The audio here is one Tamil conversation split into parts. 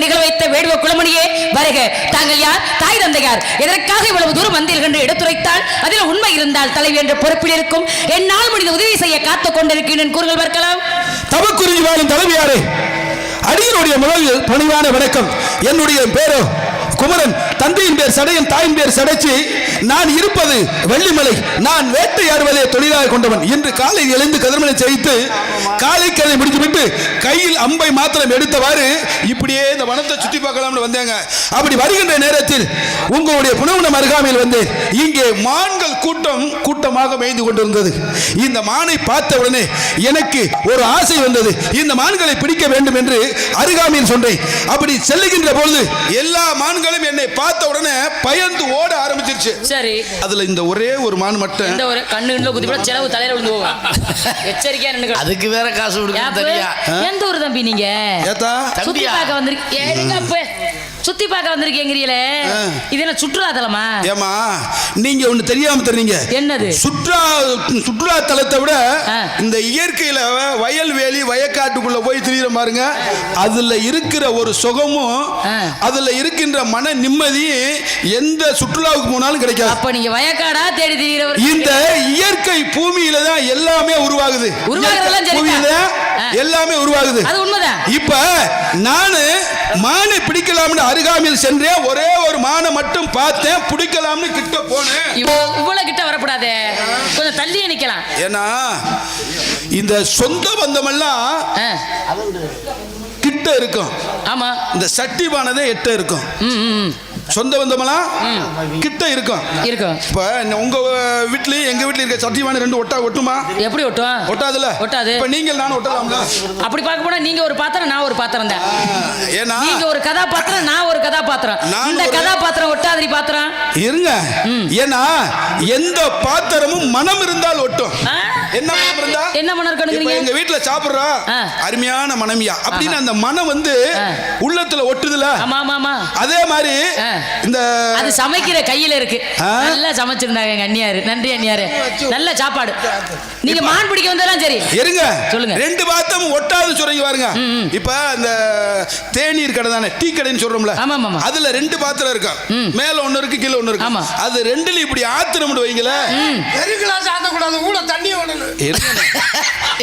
திருமணம் நிகழ வைத்த வேடுவ குலமணியே வருக. தாங்கள் யார்? தாய் தந்தையார்? எதற்காக இவ்வளவு தூரம் வந்தீர்கள் என்று எடுத்துரைத்தால் அதில் உண்மை இருந்தால் தலைவி என்ற பொறுப்பில் இருக்கும் என்னால் முடிந்த உதவி செய்ய காத்துக் கொண்டிருக்கிறேன். கூறுகள் பார்க்கலாம். தவக்குறிஞ்சி வாழும் தலைவியாரே, அடியனுடைய முதல் பணிவான வணக்கம். என்னுடைய பேரோ குமரன், தந்தையின் பேர் சடையன், தாயின் பேர் சடைச்சி. நான் இருப்பது வெள்ளிமலை. நான் வேட்டையாடுவதே தொழிலாக கொண்டவன். இன்று காலை எழுந்து கதிர்மனை செய்து காலைக்கதை முடித்துவிட்டு கையில் அம்பை மாத்திரம் எடுத்தவாறு இப்படியே இந்த வனத்தை சுற்றி பார்க்கலாம்னு வந்தேங்க. அப்படி வருகின்ற நேரத்தில் உங்களுடைய புனவனம் அருகாமையில் வந்தேன். இங்கே மான்கள் கூட்டமாக மேய்ந்து கொண்டிருந்தது. இந்த மானை பார்த்த உடனே எனக்கு ஒரு ஆசை வந்தது. இந்த மான்களை பிடிக்க வேண்டும் என்று அருகாமையில் சொன்னேன். அப்படி செல்லுகின்ற பொழுது எல்லா மான்களும் என்னை பார்த்த உடனே பயந்து ஓட ஆரம்பிச்சிருச்சு. சரி, அதுல இந்த ஒரே ஒரு மான் மட்டும் இந்த ஒரு கண்ணுல குத்தி போட செலவு தலையில விழுந்து போகும். எச்சரிக்கையா நின்னு. அதுக்கு வேற காசு கொடுக்கணும் தெரியா? எந்த ஊர் தம்பி நீங்க? ஏதா சுத்தி பார்க்க வந்திருக்கீங்க. சுத்தி பார்க்க வந்திருக்கீங்களே, இது என்ன சுற்றுலா தலமா? ஏமா நீங்க ஒண்ணு தெரியாம தெரியுங்க. என்னது? சுற்றுலா தலத்தை விட இந்த இயற்கையில வயல்வெளி வயக்காட்டுக்குள்ள போய் திரியிற பாருங்க, அதுல இருக்கிற ஒரு சுகமும் அதுல இருக்கின்ற மன நிம்மதி எந்த சுற்றுலாவுக்கு போனாலும் கிடைக்காது. அப்ப நீங்க வயக்காடா தேடி திரிகிறவர். இந்த இயற்கை பூமியில தான் எல்லாமே உருவாகுது. எல்லாமே உருவாகுது. அது உண்மைதான். இப்ப நானு மானை பிடிக்கலாம்னு அருகாமையில் சென்றேன். ஒரே ஒரு மானை மட்டும் பார்த்தேன். பிடிக்கலாம்னு கிட்ட போனேன். இவ்வளவு கிட்ட வரக்கூடாது, கொஞ்சம் தள்ளியே நிக்கலாம். ஏன்னா இந்த சொந்த பந்தம் எல்லாம் கிட்ட இருக்கும். ஆமா, இந்த சட்டிவானதே எட்ட இருக்கும். சொந்த பந்தமெல்லாம் கிட்ட இருக்கும். இப்ப உங்க வீட்லயும் எங்க வீட்ல இருக்க சட்டிவான ரெண்டு ஒட்டுமா? எப்படி ஒட்டும்? ஒட்டாதுல. ஒட்டாது. இப்ப நீங்க நானும் ஒட்டலாம்ல? அப்படி பார்க்க போனா நீங்க ஒரு பாத்திரம், நான் ஒரு பாத்திரம் தான். ஏன்னா நீங்க ஒரு கதாபாத்திரம், நான் ஒரு கதாபாத்திரம். இந்த கதாபாத்திரம் ஒட்டாதிரி பாத்திரம் இருங்க. ஏன்னா எந்த பாத்திரமும் மனம் இருந்தால் ஒட்டும். என்ன மனம் இருந்தா? என்ன மனம் இருக்கணும்? எங்க வீட்ல சாப்பிடுறோம், அருமையான மனமியா அப்படின்னு அந்த மனம் வந்து உள்ளத்துல ஒட்டுதுல. அதே மாதிரி இந்த அது சமைக்கிற கையில இருக்கு. நல்லா சமைச்சிருந்தாங்க எங்க அண்ணியாரு. நன்றி அண்ணியாரு, நல்ல சாப்பாடு. நீங்க மான் பிடிக்க வந்தாலும் சரி இருங்க, சொல்லுங்க. ரெண்டு பாத்தம் ஒட்டாது சொல்றீங்க பாருங்க. இப்ப இந்த தேநீர் கடை தானே, டீ கடைன்னு சொல்றோம்ல, அதுல ரெண்டு பாத்திரம் இருக்கு. மேல ஒண்ணு இருக்கு, கீழே ஒண்ணு இருக்கு. அது ரெண்டுல இப்படி ஆத்திரம் வைங்கள, எருக்கலாம் சாத்தக்கூடாது, கூட தண்ணி விடணும்.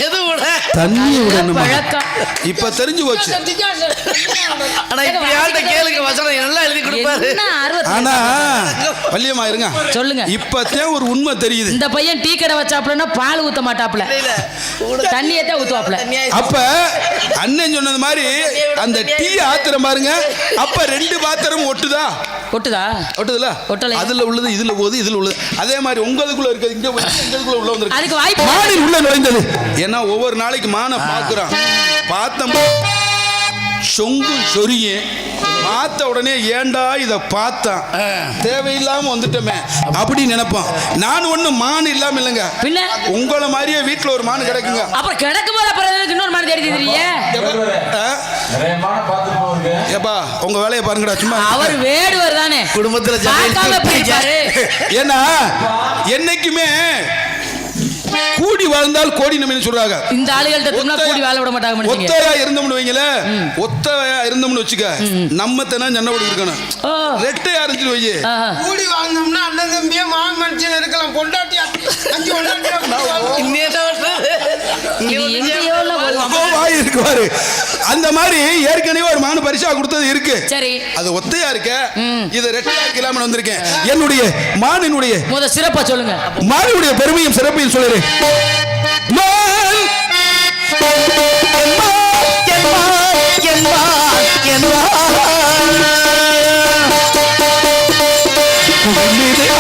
எது விட? தண்ணி விடணும். இப்ப தெரிஞ்சு போச்சு. ஆனா இப்படி ஆள்கிட்ட கேளுங்க, வசனம் நல்லா எழுதி கொடுப்பாரு. ஆனா வள்ளியம்மா இருங்க, சொல்லுங்க. இப்பதான் ஒரு உண்மை தெரியுது. இந்த பையன் டீ கடை வச்சாப்லன்னா பால் ஊத்த மாட்டாப்ல, தண்ணியை தான் ஊத்துவாப்ல. அப்ப அண்ணன் சொன்னது மாதிரி அந்த டீ ஆத்திரம் பாருங்க. அப்ப ரெண்டு பாத்திரம் ஒட்டுதா? ஒட்டுதுல. அதுல உள்ளது இதுல போகுது, இதுல உள்ளது. அதே மாதிரி உங்களுக்குள்ள இருக்குது இங்க உங்களுக்குள்ள உள்ள வந்து அதுக்கு வாய்ப்பு மானில் உள்ள நுழைந்தது. ஏன்னா ஒவ்வொரு நாளைக்கு மானை பாக்குறான். பார்த்தோம் சொங்கு சொரிய பார்த்த உடனே ஏண்டா இத பார்த்தான், தேவையில்லாம வந்துட்டோமே அப்படி நினைப்பான். நான் ஒண்ணு மான் இல்லாம இல்லைங்க, உங்களை மாதிரியே வீட்டுல ஒரு மான் கிடக்குங்க. அப்புறம் கிடக்கும் போது அப்புறம் இன்னொரு மான் தேடி தெரியுங்க. ஏப்பா உங்க வேலையை பாருங்கடா. சும்மா அவர் வேடுவர் தானே, குடும்பத்துல ஏன்னா என்னைக்குமே கூடி வாழ்ந்தால் கோடி நம்ம சொல்றாங்க. இந்த ஆளுகள்ட்ட கூடி வாழ விட மாட்டாங்க. ஒத்தையா இருந்தோம்னு வைங்கள, ஒத்தையா இருந்தோம்னு வச்சுக்க, நம்ம தான ஜன்னபடி இருக்கணும். ரெட்டையா இருந்து வை, கூடி வாழ்ந்தோம்னா அண்ணன் தம்பியே மாமன் மனுஷன் இருக்கலாம். கொண்டாட்டி அஞ்சு இருக்குவாரு. அந்த மாதிரி ஏற்கனவே ஒரு மானு பரிசா கொடுத்தது இருக்கு. சரி, அது ஒத்தையா இருக்க, இது ரெட்டையா இருக்கலாம்னு வந்திருக்கேன். என்னுடைய மானினுடைய முத சிறப்பா சொல்லுங்க. மானினுடைய பெருமையும் சிறப்பையும் சொல்லுறேன்.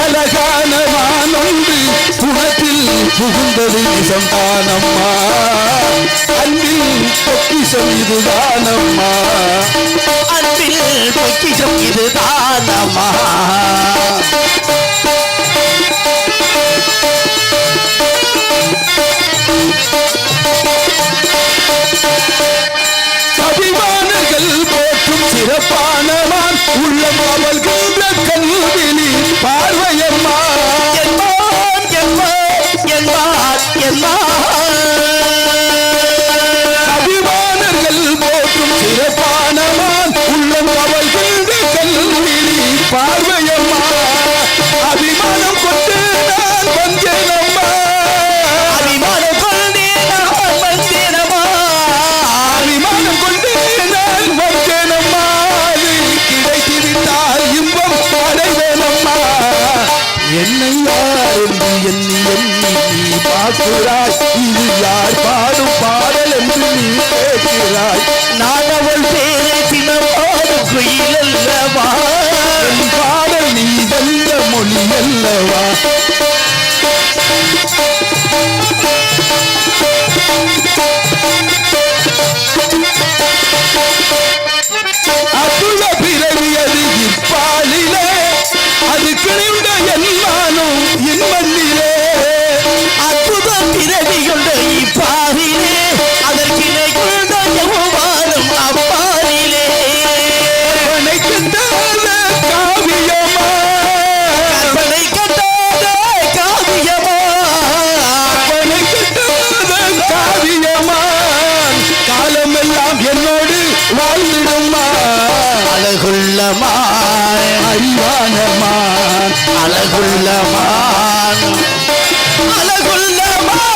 அழகான மானொன்று புகத்தில் புகுந்தது நிசம்தானம்மா, அன்பில் பொக்கிஷம் இதுதானம்மா, அன்பில் பொக்கிஷம் இதுதானம்மா. அபிமானர்கள் போற்றும் சிறப்பான மான், உள்ளம் அவள்கின்ற கல்வினி பார்வையம்மா. அபிமானர்கள் போற்றும் சிறப்பான மான், உள்ளம் எல்லாம் என்னோடு வாழ்ந்திடுமா அழகுள்ளமான் அறிவானமான் அழகுள்ளமான் அழகுள்ளமான்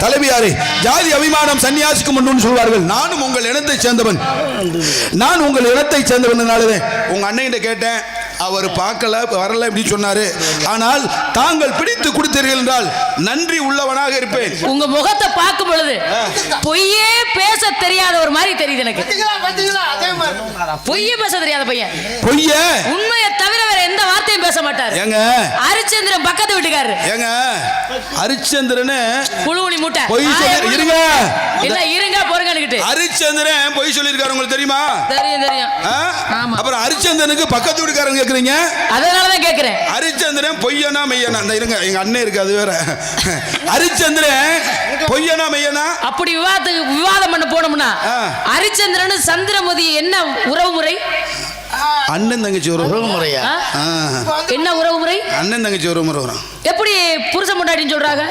தலைவியாரே, ஜாதி அபிமானம் சன்னியாசிக்கு முன்னு சொல்வார்கள். நானும் உங்கள் இனத்தை சேர்ந்தவன். நான் உங்கள் இனத்தை சேர்ந்தவனாலே உங்க அண்ணன் கேட்டேன், அவர் பார்க்கல வரல இப்படி சொன்னாரு. ஆனால் தாங்கள் பிடித்து கொடுத்தீர்கள் என்றால் நன்றி உள்ளவனாக இருப்பேன். உங்க முகத்தை பார்க்கும் பொழுது பொய்யே பேச தெரியாத ஒரு மாதிரி தெரியுது எனக்கு. பொய்யே பேச தெரியாத பையன். பொய்ய உண்மையை தவிர வேற எந்த வார்த்தையும் பேச மாட்டார். ஏங்க ஹரிச்சந்திரன் பக்கத்து வீட்டுக்காரரு. ஏங்க ஹரிச்சந்திரன் புழுவுனி மூட்டை பொய் சொல்லி இருங்க. இல்ல இருங்க போறங்கன்னுகிட்டு ஹரிச்சந்திரன் பொய் சொல்லிருக்காரு. உங்களுக்கு தெரியுமா? தெரியும் தெரியும். அப்புறம் ஹரிச்சந்திரனுக்கு பக்கத்து வீட்டுக்காரங்க கேக்குறீங்க. அதனாலதான் கேக்குறேன். ஹரிச்சந்திரன் பொய்யனா மெய்யனா? இந்த இருங்க, எங்க அண்ணன் இருக்கு அது வேற. ஹரிச்சந்திரன் பொய்யனா மெய்யனா? அப்படி விவாதம் பண்ண போனோம்னா ஹரிச்சந்திரன் சந்திரமதி என்ன உறவு முறை? அண்ணன் தங்கச்சி உறவு முறையா? என்ன உறவு முறை? அண்ணன் தங்கச்சி உறவு முறை வரும். எப்படி புருஷன் பொண்டாட்டின்னு சொல்றாங்க?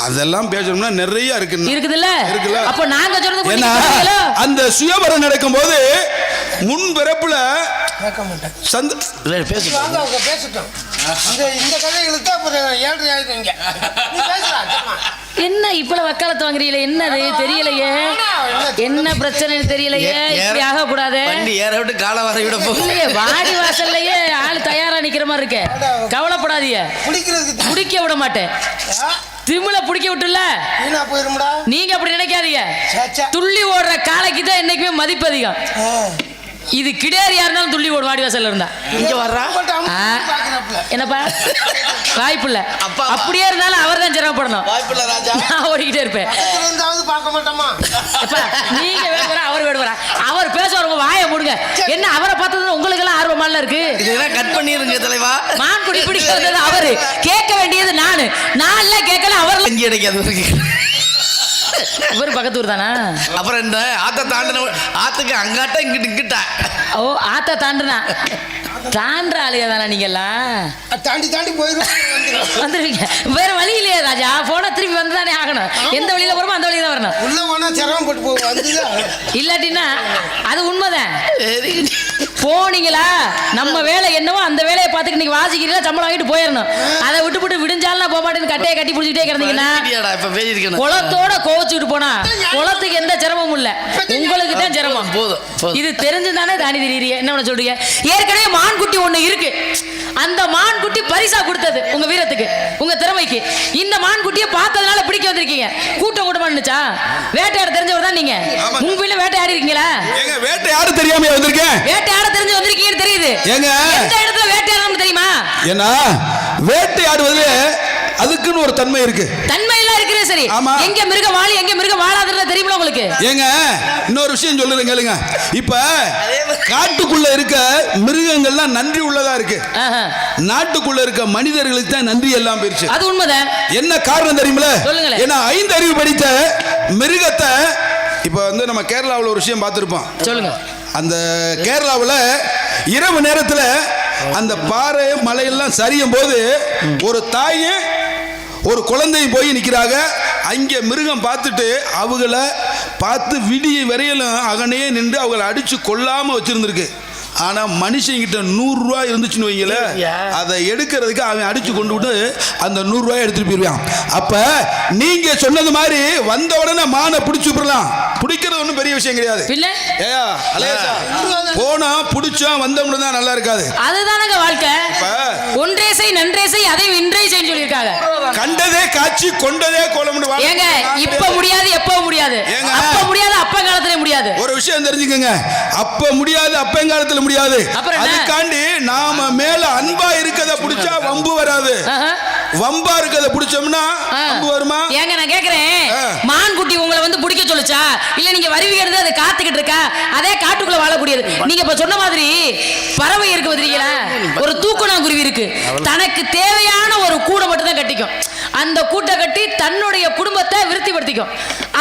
அதெல்லாம் பேசணும்னா நிறைய இருக்குதுல்ல. அப்ப நாங்க சொல்றது அந்த சுயவரம் நடக்கும் போது முன் பிறப்புல என்ன இப்ப வக்காலத்து வாங்குறீங்களே? என்னது தெரியலையே, என்ன பிரச்சனை தெரியலையே. இப்படி ஆக கூடாது. கால வர விட போகலையே, வாடி வாசல்லையே ஆள் தயாரா நிக்கிற மாதிரி இருக்க. கவலைப்படாதீங்க, குடிக்க விட மாட்டேன். திமுல புடிக்க விட்டுல நீங்க அப்படி நினைக்காதீங்க. துள்ளி ஓடுற காலைக்கு தான் என்னைக்குமே மதிப்பு அதிகம். இது கிடேரி யாருனாலும் துள்ளி ஓடு. வாடி வாசல்ல இருந்தா இங்க வர்றா என்னப்பா வாய்ப்பு இல்ல. அப்படியே இருந்தாலும் அவர் தான் சிரமப்படணும். நான் ஓடிக்கிட்டே இருப்பேன். நீங்க வேடுவரா அவர் வேடுவரா? அவர் பேசுவார், உங்க வாயை மூடுங்க. என்ன அவரை பார்த்தது உங்களுக்கு எல்லாம் ஆர்வமால இருக்கு? இதெல்லாம் கட் பண்ணிருங்க தலைவா. மான்குடி பிடிக்க வந்தது அவரு, கேட்க வேண்டியது நானு. நான் இல்ல கேட்கல, அவர் இங்க கிடைக்காது. இவர் பக்கத்து ஊர் தானா? அப்புறம் இந்த ஆத்த தாண்டின ஆத்துக்கு அங்காட்ட இங்கிட்டு இங்கிட்ட. ஓ ஆத்த தாண்டுனா தாண்டுற ஆளுக தானே நீங்க எல்லாம்? தாண்டி தாண்டி வந்துருவீங்க. வேற வழி இல்லையா ராஜா? போன திருப்பி வந்துதானே ஆகணும். எந்த வழியில போறோமோ அந்த வழியில வரணும். உள்ள போனா சிரமம் போட்டு போவோம். இல்லாட்டினா அது உண்மைதான். போனீங்களா நம்ம வேலை என்னவோ அந்த வேலையை பார்த்துட்டு நீங்க வாசிக்கிறீங்களா, சம்பளம் வாங்கிட்டு போயிடணும். அதை விட்டு விடுஞ்சாலும் போக மாட்டேன்னு கட்டையை கட்டி பிடிச்சிட்டே கிடந்தீங்கன்னா குளத்தோட கோவிச்சுட்டு போனா குளத்துக்கு எந்த சிரமமும் இல்ல, உங்களுக்கு தான் சிரமம். போதும். இது தெரிஞ்சுதானே தாண்டி திடீரிய என்ன பண்ண சொல்றீங்க? ஏற்கனவே மான்குட்டி ஒண்ணு இருக்கு. அந்த மான்குட்டி பரிசா கொடுத்தது உங்க வீரத்துக்கு, உங்க திறமைக்கு. இந்த மான்குட்டியை பார்த்ததுனால பிடிக்க வந்திருக்கீங்க. கூட்டம் கூட்டமா இருந்துச்சா? வேட்டையாட தெரிஞ்சவர் தான் நீங்க. உங்க வீட்டுல வேட்டையாடி இருக்கீங்களா? வேட்டையாட தெரியாம வந்திருக்கேன். வேட்டையாட தெரிஞ்சு வந்திருக்கீங்கன்னு தெரியுது. எந்த இடத்துல வேட்டையாடணும்னு தெரியுமா? ஏன்னா வேட்டையாடுவது அதுக்குன்னு ஒரு தன்மை இருக்கு. தன்மை எல்லாம் இருக்குது சரி. எங்க மிருகம் வாழி எங்க மிருகம் வாழாதுன்னு தெரியுமா உங்களுக்கு? ஏங்க இன்னொரு விஷயம் சொல்லுறேன் கேளுங்க. இப்ப காட்டுக்குள்ள இருக்க மிருகங்கள்லாம் நன்றி உள்ளதா இருக்கு. நாட்டுக்குள்ள இருக்க மனிதர்களுக்கு தான் நன்றி எல்லாம் போயிருச்சு. அது உண்மைதான். என்ன காரணம் தெரியுமில? ஏன்னா 5 அறிவு படித்த மிருகத்தை இப்ப வந்து நம்ம கேரளாவில் ஒரு விஷயம் பார்த்திருப்போம். சொல்லுங்க. அந்த கேரளாவில் இரவு நேரத்தில் அந்த பாறை மலையெல்லாம் சரியும் போது ஒரு தாயும் ஒரு குழந்தையும் போய் நிற்கிறாங்க. அங்கே மிருகம் பார்த்துட்டு அவங்கள பார்த்து விடிய வரையிலும் அகனே நின்று அவங்களை அடித்து கொல்லாமல் வச்சுருந்துருக்கு. ஆனால் மனுஷங்கிட்ட 100 ரூபா இருந்துச்சுன்னு வைங்கள, அதை எடுக்கிறதுக்கு அவன் அடிச்சு கொண்டு விட்டு அந்த 100 ரூபாய் எடுத்துட்டு போயிருவான். அப்ப நீங்க சொன்னது மாதிரி வந்த உடனே மானை பிடிச்சு விடலாம். பிடிக்கிறது ஒன்றும் பெரிய விஷயம் கிடையாது. போனா பிடிச்சோம் வந்தோம்னு தான் நல்லா இருக்காது. அதுதானங்க வாழ்க்கை. ஒன்றே செய் நன்றே செய் அதை இன்றே செய் சொல்லியிருக்காங்க. கண்டதே காட்சி கொண்டதே கோலம்னு. ஏங்க இப்ப முடியாது, எப்ப முடியாது. அப்ப முடியாது, அப்ப காலத்துல முடியாது. ஒரு விஷயம் தெரிஞ்சுக்கங்க, அப்ப முடியாது அப்பங்காலத்துல முடியாது. அதுக்காண்டி நாம மேல அன்பா இருக்கத புடிச்சா வம்பு வராது. வம்பா இருக்கத புடிச்சோம்னா வம்பு வருமா? ஏங்க நான் கேக்குறேன், மான் குட்டி உங்களை வந்து பிடிக்க சொல்லுச்சா இல்ல நீங்க வருவீங்கிறது அது காத்துக்கிட்டு இருக்கா? அதே காட்டுக்குள்ள வாழக்கூடியது. நீங்க இப்ப சொன்ன மாதிரி பறவை இருக்கு பாத்தீங்களா, ஒரு தூக்குனாங்குருவி இருக்கு. தனக்கு தேவையான ஒரு கூடை மட்டும் தான் கட்டிக்கும். அந்த கூட்டை கட்டி தன்னுடைய குடும்பத்தை விருத்திப்படுத்திக்கும்.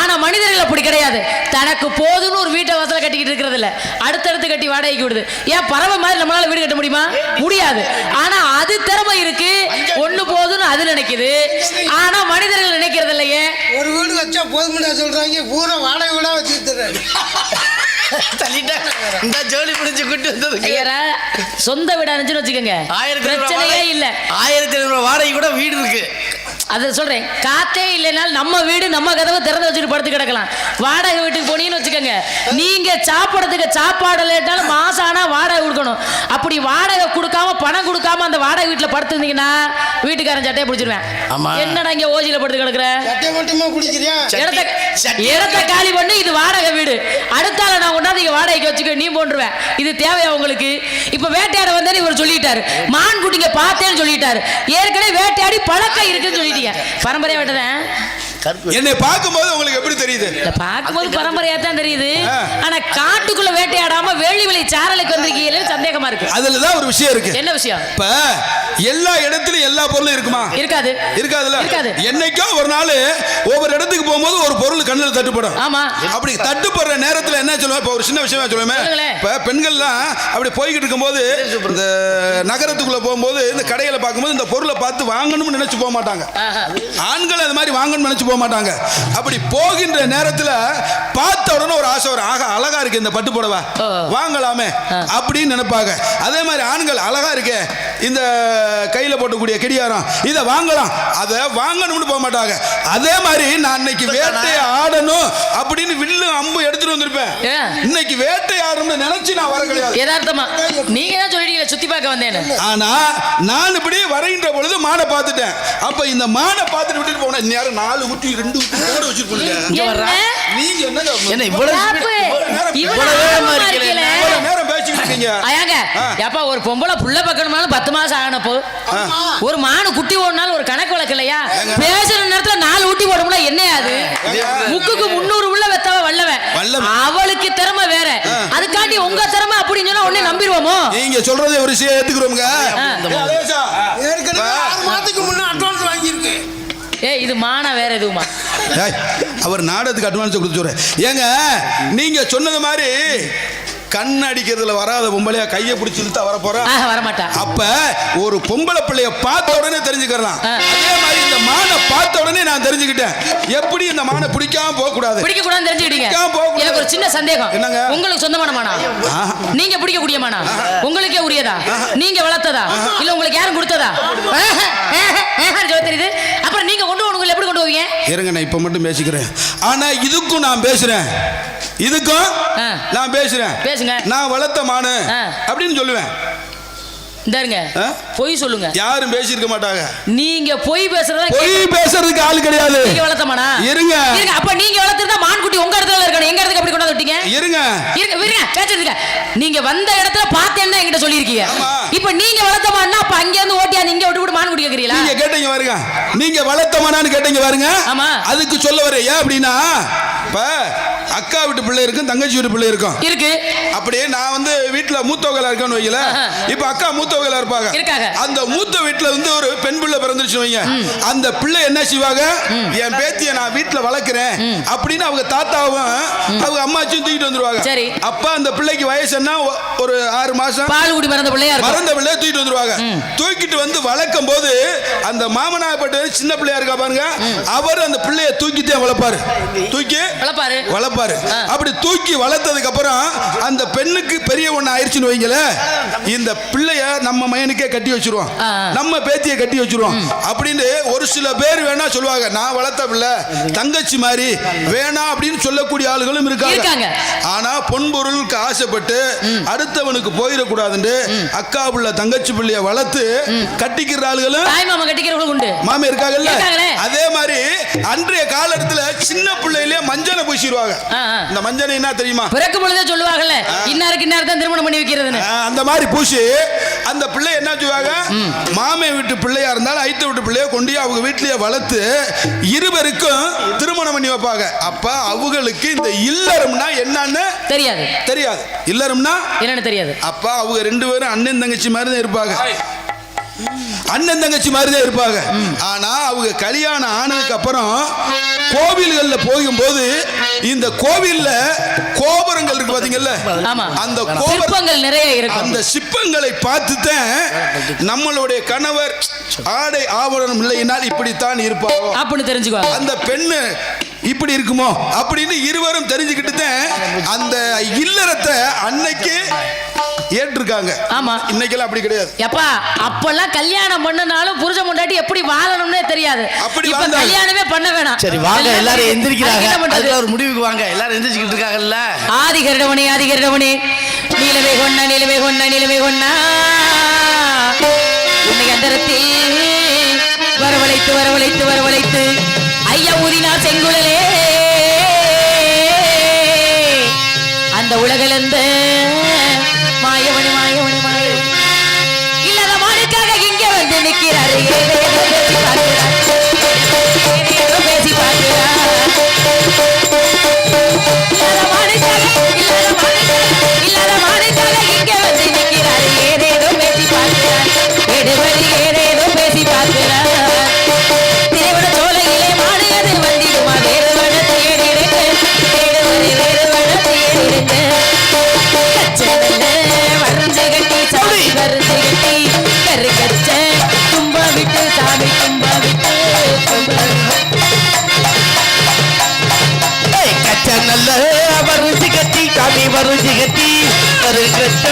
ஆனா மனிதர்கள் அப்படி கிடையாது. தனக்கு போதுன்னு ஒரு வீட்டை வாசல கட்டிக்கிட்டு இருக்கிறது இல்ல, அடுத்தடுத்து கட்டி வாடகைக்கு விடுது. ஏன் பறவை மாதிரி நம்மளால வீடு கட்ட முடியுமா? முடியாது. ஆனா அது திறமை இருக்கு, ஒண்ணு போதுன்னு அது நினைக்குது. ஆனா மனிதர்கள் நினைக்கிறது இல்லையே. ஒரு வீடு வச்சா போதும்னு சொல்றாங்க, பூரா வாடகை வீடா வச்சுட்டு இந்த ஜோலி பிடிச்சு கூட்டு வந்ததுக்கு சொந்த வீடு அனுச்சுன்னு வச்சுக்கோங்க, பிரச்சனையே இல்ல. 1500 வாடகை கூட வீடு இருக்கு. அதை சொல்றேன், காத்தே இல்லைனாலும் நம்ம வீடு நம்ம கதவை திறந்து வச்சுட்டு படுத்து கிடக்கலாம். வாடகை வீட்டுக்கு போனீங்கன்னு வச்சுக்கோங்க, நீங்க சாப்பிடறதுக்கு சாப்பாடு லேட்டாலும் மாசம் ஆனா வாடகை கொடுக்கணும். அப்படி வாடகை கொடுக்காம பணம் கொடுக்காம அந்த வாடகை வீட்டுல படுத்துருந்தீங்கன்னா வீட்டுக்காரன் சட்டையை பிடிச்சிருவேன். என்னடா இங்க ஓஜில படுத்து கிடக்குற, இடத்த காலி பண்ணி இது வாடகை வீடு, அடுத்தால நான் கொண்டாந்து இங்க வாடகைக்கு வச்சுக்க நீ போன்றுவேன். இது தேவையா உங்களுக்கு? இப்ப வேட்டையாட வந்தேன்னு இவர் சொல்லிட்டாரு, மான் குட்டிங்க பார்த்தேன்னு சொல்லிட்டாரு, ஏற்கனவே வேட்டையாடி பழக்கம் இருக்குன்னு சொல்லிட்டீங்க. பரம்பரையா வெட்டதான் என்னை பார்க்கும்போது உங்களுக்கு எப்படி தெரியுது? பார்க்கும்போது பரம்பரையா தான் தெரியுது. ஆனா காட்டுக்குள்ள வேட்டையாடாம வேலி வெளி சாரலுக்கு வந்திருக்கீங்க, சந்தேகமா இருக்கு. அதுலதான் ஒரு விஷயம் இருக்கு. என்ன விஷயம்? இப்ப எல்லா இடத்துலயும் எல்லா பொருளும் இருக்குமா? இருக்காது. இருக்காதுல்ல? இருக்காது. என்னைக்கோ ஒரு நாள் ஒவ்வொரு இடத்துக்கு போகும்போது ஒரு பொருள் கண்ணில் தட்டுப்படும். ஆமா. அப்படி தட்டுப்படுற நேரத்துல என்ன சொல்லுவேன்? இப்ப ஒரு சின்ன விஷயமா சொல்லுவேன். இப்ப பெண்கள்லாம் அப்படி போய்கிட்டு இருக்கும்போது இந்த நகரத்துக்குள்ள போகும்போது இந்த கடைகளை பார்க்கும்போது இந்த பொருளை பார்த்து வாங்கணும்னு நினைச்சு போக மாட்டாங்க. ஆண்கள் அது மாதிரி வாங்கணும்னு நினைச்சு போக மாட்டாங்க. அப்படி போகின்ற நேரத்துல பார்த்த உடனே ஒரு ஆசை வரும், ஆக அழகா இருக்கு இந்த பட்டு புடவை, வாங்கலாமே அப்படின்னு நினைப்பாங்க. அதே மாதிரி ஆண்கள் அழகா இருக்கு இந்த கையில போட்டக்கூடிய கடியாரம், இதை வாங்கலாம், அதை வாங்கணும்னு போக மாட்டாங்க. அதே மாதிரி நான் இன்னைக்கு வேட்டை ஆடணும் அப்படின்னு வில்லு அம்பு எடுத்துட்டு வந்திருப்பேன், இன்னைக்கு வேட்டை ஆடணும்னு நினைச்சு நான் வர கிடையாது. யதார்த்தமா நீங்க தான் சொல்லிட்டீங்க சுத்தி பார்க்க வந்தேன்னு. ஆனா நான் இப்படி வரைகின்ற பொழுது மானை பார்த்துட்டேன். அப்ப இந்த மானை பார்த்துட்டு விட்டுட்டு போனேன். நேரம் 4 ஊட்டி 2 ஊட்டி போட வச்சிருக்கீங்க. நீங்க என்ன இவ்வளவு நேரம் பேசிக்கிட்டு இருக்கீங்க? ஆயாங்க ஏப்பா, ஒரு பொம்பளை புள்ள பக்கணும்னாலும் 10 மாசம் ஆகணப்போ, ஒரு மானு குட்டி ஓடனாலும் ஒரு கணக்கு வழக்கு இல்லையா? பேசுற நேரத்துல 4 ஊட்டி போடும்ல, என்னையாது முக்குக்கு 300 உள்ள வெத்தவ வல்லவன், அவளுக்கு திறமை வேற, அதுக்காண்டி உங்க திறமை அப்படின்னு சொன்னா உடனே நம்பிடுவோமோ? நீங்க சொல்றதே ஒரு விஷயம் ஏத்துக்கிறோங்க. ஏற்கனவே 6 மாதத்துக்கு முன்ன அட்வான்ஸ் வாங்கியிருக்கு. இது மானா வேற எதுவுமா? அவர் நாடகத்துக்கு அட்வான்ஸ் கொடுத்து சொல்றேன். ஏங்க நீங்க சொன்னது மாதிரி கண் அடிக்கிறதுல வராத பொம்பளையா கையை பிடிச்சி இழுத்தா வர போறா? வரமாட்டா. அப்ப ஒரு பொம்பளை பிள்ளைய பார்த்த உடனே தெரிஞ்சுக்கலாம். அதே மாதிரி இந்த மானை பார்த்த உடனே நான் தெரிஞ்சுக்கிட்டேன், எப்படி இந்த மானை பிடிக்காம போக கூடாது, பிடிக்க கூடாதுன்னு தெரிஞ்சுக்கிட்டீங்க. எனக்கு ஒரு சின்ன சந்தேகம். என்னங்க? உங்களுக்கு சொந்தமான மானா? நீங்க பிடிக்கக்கூடிய மானா உங்களுக்கே உரியதா? நீங்க வளர்த்ததா இல்ல உங்களுக்கு யாரும் கொடுத்ததா? தெரியுது. அப்புறம் நீங்க கொண்டு உங்களை எப்படி கொண்டு போவீங்க? இருங்க, நான் இப்ப மட்டும் பேசிக்கிறேன். ஆனா இதுக்கும் நான் பேசுறேன், இதுக்கும் நான் பேசுறேன். நான் வளர்த்த மானு அப்படின்னு சொல்லுவேன். இந்தாருங்க, பொய் சொல்லுங்க. யாரும் பேசியிருக்க மாட்டாங்க. நீங்க பொய் பேசுறதா? பொய் பேசுறதுக்கு ஆள் கிடையாது. நீங்க வளர்த்த மானா? இருங்க இருங்க. அப்ப நீங்க வளர்த்திருந்தா மான்குட்டி உங்க இடத்துல இருக்கணும், எங்க இடத்துக்கு அப்படி கொண்டாந்து விட்டீங்க? இருங்க இருங்க இருங்க, பேசிருங்க. நீங்க வந்த இடத்துல பார்த்தேன்னு என்கிட்ட சொல்லியிருக்கீங்க. இப்ப நீங்க வளர்த்த மானா அப்ப அங்க இருந்து ஓட்டியா நீங்க விட்டு மான்குட்டி கேக்குறீங்களா? நீங்க கேட்டீங்க பாருங்க, நீங்க வளர்த்த மானான்னு கேட்டீங்க பாருங்க. ஆமா, அதுக்கு சொல்ல வர ஏன் அப்படின்னா, இப்ப அக்கா வீட்டு பிள்ளை இருக்கும், தங்கச்சி வீட்டு பிள்ளை இருக்கும் இருக்கு. அப்படியே நான் வந்து வீட்டுல மூத்தவங்களா இருக்கேன்னு வைக்கல, இப்ப அக்கா மூத்தவங்களா இருப்பாங்க. அந்த மூத்த வீட்டுல வந்து ஒரு பெண் பிள்ளை பிறந்துருச்சு வைங்க, அந்த பிள்ளை என்ன செய்வாங்க, என் பேத்திய நான் வீட்டுல வளர்க்கிறேன் அப்படின்னு அவங்க தாத்தாவும் அவங்க அம்மாச்சியும் தூக்கிட்டு வந்துருவாங்க. சரி. அப்ப அந்த பிள்ளைக்கு வயசு என்ன, ஒரு 6 மாசம் பால் குடி மறந்த பிள்ளைய தூக்கிட்டு வந்துருவாங்க. தூக்கிட்டு வந்து வளர்க்கும் போது அந்த மாமனாப்பட்டு சின்ன பிள்ளையா இருக்கா பாருங்க, அவர் அந்த பிள்ளைய தூக்கிட்டே வளர்ப்பாரு, தூக்கி வளர்ப்பாரு. அப்படி தூக்கி வளர்த்ததுக்கு அப்புறம் அந்த பெண்ணுக்கு பெரிய ஒண்ணு ஆயிடுச்சுன்னு வைங்கள, இந்த பிள்ளைய நம்ம மயனுக்கே கட்டி வச்சிருவோம், நம்ம பேத்தியை கட்டி வச்சிருவோம் அப்படின்னு ஒரு சில பேர் வேணா சொல்லுவாங்க. நான் வளர்த்த பிள்ளை தங்கச்சி மாதிரி வேணாம் அப்படின்னு சொல்லக்கூடிய ஆளுகளும் இருக்காங்க. ஆனா பொன்பொருளுக்கு ஆசைப்பட்டு அடுத்தவனுக்கு போயிடக்கூடாதுன்னு அக்கா பிள்ளை தங்கச்சி பிள்ளைய வளர்த்து கட்டிக்கிற ஆளுகளும் மாமே இருக்காங்கல்ல. அதே மாதிரி அன்றைய காலத்துல சின்ன பிள்ளையிலே மஞ்சளை பூசிடுவாங்க. இந்த மஞ்சள் என்ன தெரியுமா, பிறக்கும் பொழுதே சொல்லுவாங்கல்ல, இன்னாருக்கு இன்னார் தான் திருமணம் பண்ணி வைக்கிறதுன்னு. அந்த மாதிரி பூசி அந்த பிள்ளை என்ன செய்வாங்க, மாமே வீட்டு பிள்ளையா இருந்தாலும் ஐத்த வீட்டு பிள்ளைய கொண்டு அவங்க வீட்டிலேயே வளர்த்து இருவருக்கும் திருமணம் பண்ணி வைப்பாங்க. அப்ப அவங்களுக்கு இந்த இல்லறம்னா என்னன்னு தெரியாது. இல்லறம்னா என்னன்னு தெரியாது. அப்ப அவங்க 2 பேரும் அண்ணன் தங்கச்சி மாதிரி தான் இருப்பாங்க. அண்ணன் தங்கச்சி மாதிரி தான் இருப்பாங்க. ஆனா அவங்க கல்யாணம் ஆனதுக்கு அப்புறம் கோவில்கள்ல போகும்போது இந்த கோவில்ல கோபுரங்கள் இருக்கு பாத்தீங்கல்ல, அந்த சிற்பங்கள் நிறைய இருக்கு. அந்த சிற்பங்களை பார்த்துதான் நம்மளுடைய கணவர் ஆடை ஆபரணம் இல்லைனால் இப்படித்தான் இருப்பாரோ அப்படின்னு தெரிஞ்சுக்கோ. அந்த பெண்ணு இப்படி இருக்குமோ அப்படின்னு இருவரும் தெரிஞ்சுக்கிட்டு தான் அந்த இல்லறத்தை அன்னைக்கு ஏற்றிருக்காங்க. ஆமா, இன்னைக்கெல்லாம் அப்படி கிடையாது. எப்பா அப்பெல்லாம் கல்யாணம் பண்ணனாலும் புருஷ முண்டாட்டி எப்படி வாழணும்னே தெரியாது. அப்படி இப்ப கல்யாணமே பண்ண வேணாம். சரி வாங்க, எல்லாரும் எந்திரிக்கிறாங்க. அதுல ஒரு முடிவுக்கு வாங்க, எல்லாரும் எந்திரிச்சிட்டு இருக்காங்கல்ல. ஆதி கருடவனே ஆதி கருடவனே நீலவே கொன்னா நீலவே கொன்னா நீலவே கொன்னா உன்னை அந்தரத்தில் வரவழைத்து வரவழைத்து வரவழைத்து ஐயா ஊதினா செங்குழலே அந்த உலகளந்த மாயவனி மாயவனி மாய இல்லாத மானுக்காக இங்கே வந்து நிற்கிறாரு. ஏதேதோ பேசி பார்க்கிறார். இல்லாத மானுக்காக இங்கே வந்து நிற்கிறாரு. ஏதேதோ பேசி பார்க்கிறார். ஏதேதோ பேசி பார்க்கிறார். தேவன சோலையிலே மாடுகிறது வந்திடுமா வேறு வட தேடிடுங்க வேறு வட தேடிடுங்க வரைஞ்சு கட்டி சாமி வரைஞ்சு கட்டி கரு கச்ச தும்ப விட்டு சாமி தும்ப விட்டு கச்ச நல்ல வரைஞ்சு கட்டி சாமி வரைஞ்சு கட்டி கரு கச்ச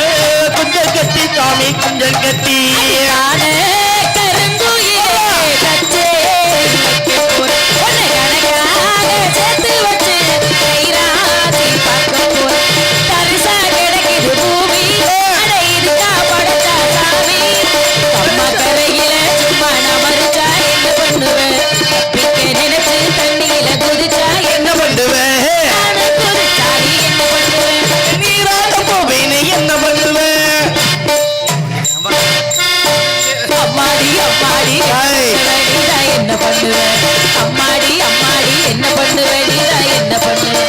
கொஞ்சம் கட்டி சாமி கொஞ்சம் கட்டி அம்மாடி அம்மாடி என்ன பண்ணுவேன் என்ன பண்ணு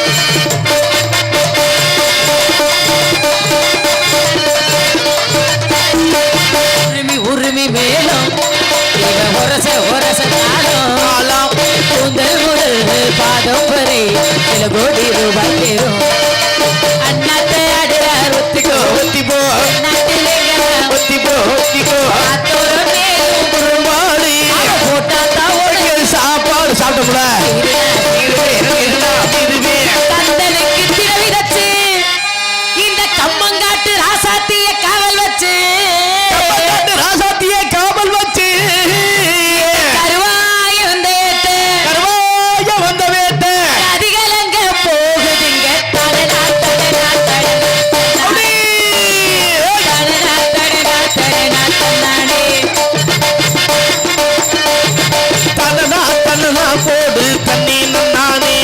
உரிமை உரிமை மேலும் ஒரச ஒரச காலம் கூந்தல் முதல் பாதம் வரை சில கோடி ரூபாய் தேரும் அண்ணாத்தை ஆடுறார் ஒத்திக்கோ ஒத்திப்போ நாட்டிலே ஒத்திப்போ ஒத்திக்கோ சாப்பாடு சாப்பிட்டோம்ல கந்தனுக்கு திரவி வச்சு இந்த கம்மங்காட்டு ராசாத்திய காவல் வச்சு ராசாத்திய காவல் வச்சு கருவாய வந்த வேட்டை கருவாய வந்த வேட்டை அதிகலங்க போகுதுங்க தடனா தடனா தடனா தடனா தடனா தன்னானே தன்னனா போடு தண்ணி நானே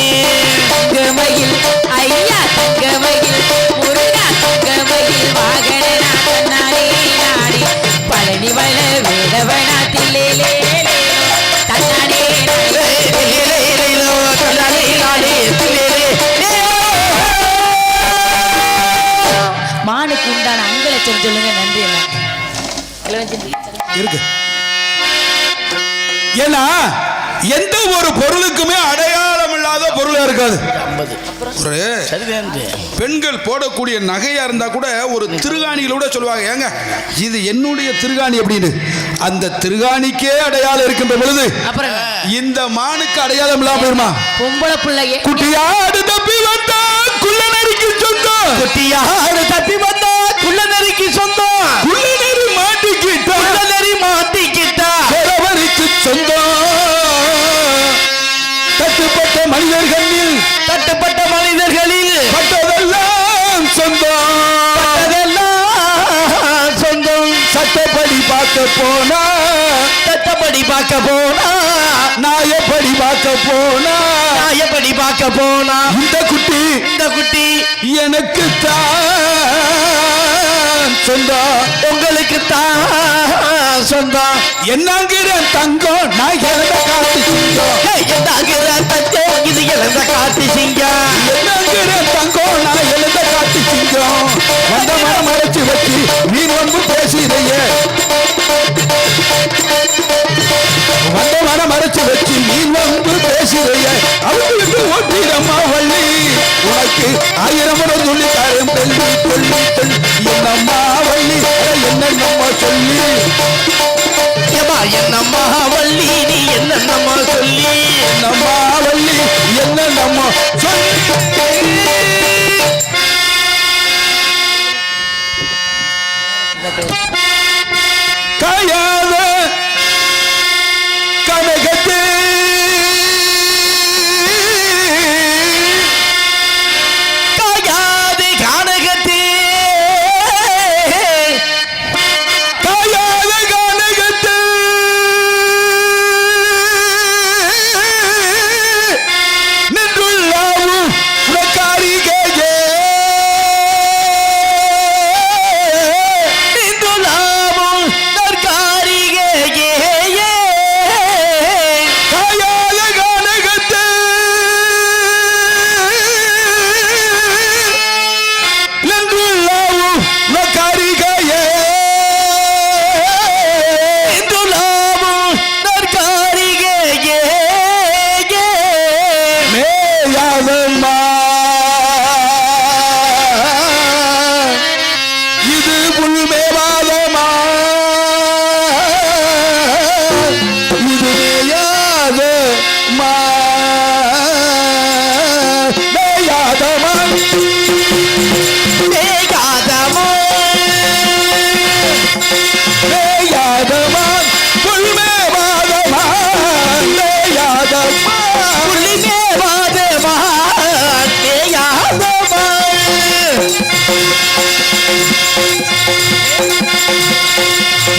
தங்கமயில் ஐயா தங்கமயில் முருகா தங்கமயில் வாகனா தன்னானே நானே பழனி வள வேடவனா தில்லேலே தன்னானே மானுக்கு உண்டான அங்கலட்சம் சொல்லுங்க. நன்றி இருக்கு. ஏன்னா எந்த ஒரு பொருளுக்குமே அடையாளம் இல்லாத பொருளா இருக்காது. ஒரு பெண்கள் போடக்கூடிய நகையா இருந்தா கூட ஒரு திருகாணிகளோட சொல்லுவாங்க, ஏங்க இது என்னுடைய திருகாணி அப்படின்னு. அந்த திருகாணிக்கே அடையாளம் இருக்கின்ற பொழுது இந்த மானுக்கு அடையாளம் இல்லாம போயிருமா? பொம்பளை பிள்ளையே குட்டியாடு தப்பி வந்தா குள்ள நரிக்கு சொந்தம், குட்டியாடு தப்பி வந்தா குள்ள நரிக்கு சொந்தம், குள்ள நரி மாட்டிக்கிட்டா குள்ள நரி மாட்டிக்கிட்டா குறவருக்கு சொந்தம். தட்டுப்பட்ட மனிதர்களில் தட்டுப்பட்ட மனிதர்களில் பட்டதெல்லாம் சொந்தம், பட்டதெல்லாம் சொந்தம். சட்டப்படி பார்க்க போனா சட்டப்படி பார்க்க போனா நாயப்படி பார்க்க போனா நாயப்படி பார்க்க போனா இந்த குட்டி எனக்கு தான் சொந்தம், உங்களுக்கு தான் சொந்தம். என்னங்கிற தங்கம் நான் இழந்த காட்டு சிங்கம், என்னங்கிற தங்கம் இது இழந்த காட்டு சிங்கம், என்னங்கிற தங்கம் நான் இழந்த காட்டு சிங்கம். வந்த மரம் அடைச்சு வச்சு வீண் வந்து பேசுதையே வச்சு வச்சு நீ வந்து பேசுறைய அவங்களுக்கு ஓட்டிடம்மா வள்ளி உனக்கு 1000 முறை சொல்லி தாரம் சொல்லி சொல்லி சொல்லி என்னம்மா வள்ளி என்னம்மா சொல்லி என்னம்மா வள்ளி நீ என்னம்மா சொல்லி என்னம்மா வள்ளி என்னம்மா சொல்லி காயாத கனகத்தே காயாது கானகத்தே காயாத கனகத்தே நின்றுள்ளாவும் உனக்காரிகையே நின்றுள்ளாவும் நற்காரிகையே காயாத கனகத்தே நின்றுள்ளாவும் உனக்காரிகையே நின்றுள்ளாவும் நற்காரிகையே மேயாதம்மா இது புல்மேவாதமா இது மேயாதம்மா மேயாதமா மேயாதமோ மேயாதமா புல்மேவாதமா மேயாதம்மா புள்ளி மேவாதமா மேயாதமா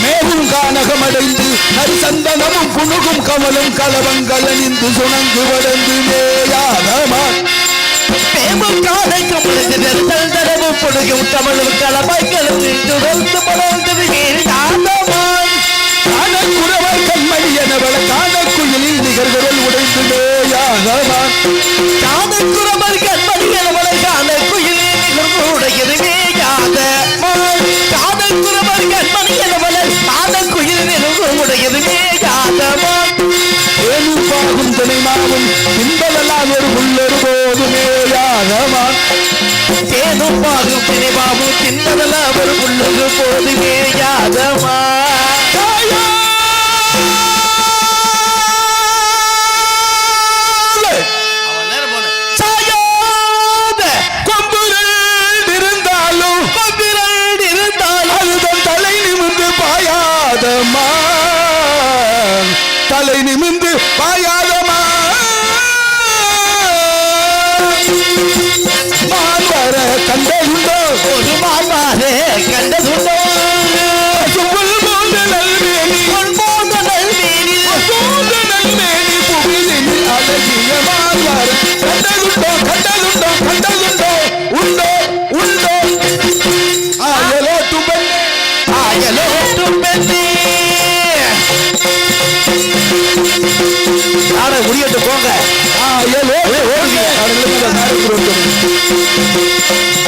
மேலும் கானகமடைந்து நரிசந்தனமும் புனுகும் கமலும் கலவங்கள் அணிந்து சுணங்கு வடந்து மேயாதமா பேமும் காலைக்கும் பொழுது வெறுத்தல் தரவும் பொழுகும் தமிழும் கலபாய்களும் துறந்து மலர்ந்து மேயாதமான் காணக்குறவர் கண்மணி எனவள காணக்குயிலில் நிகழ்வுகள் உடைந்து மேயாதமா காதக்குறவர் கண்மணி எனவளை காண குயிலே நிகழ்வுடையது மேயாதமான் காதக்குறவர் கண்மணி எனவளை காண குயில் நிகழ்வுடையது மேயாதமான் ஏனுப்பாகும் துணைமாவும் பின்பலெல்லாம் ஒரு உள்ளொரு போது மேயாதமா தேனும் பாகும் தினைவாமும் தின்னதெல்லாம் அவர் உள்ளது போது மேயாதமா சாயாத கொம்புகள் இருந்தாலும் கொம்பிரல் இருந்தாலும் அதுதான் தலை நிமிர்ந்து பாயாதமா தலை நிமிர்ந்து பாயாதமா மான்வர கண்டதுண்டோ ஒரு மாமாரே கண்டதுண்டோ சுவல் போன்ற நல்வேணி பொன் போன்ற நல்வேலில் போன்ற நல்வேணி புவியில் அழகிய மான்வர கண்டதுண்டோ கண்டதுண்டோ கண்டதுண்டோ உண்டோ உண்டோ ஆயலோ துபன்னே ஆயலோட்டும் பெண்ணே நாட முடியட்டு போங்க ஆயலோ ஓடிய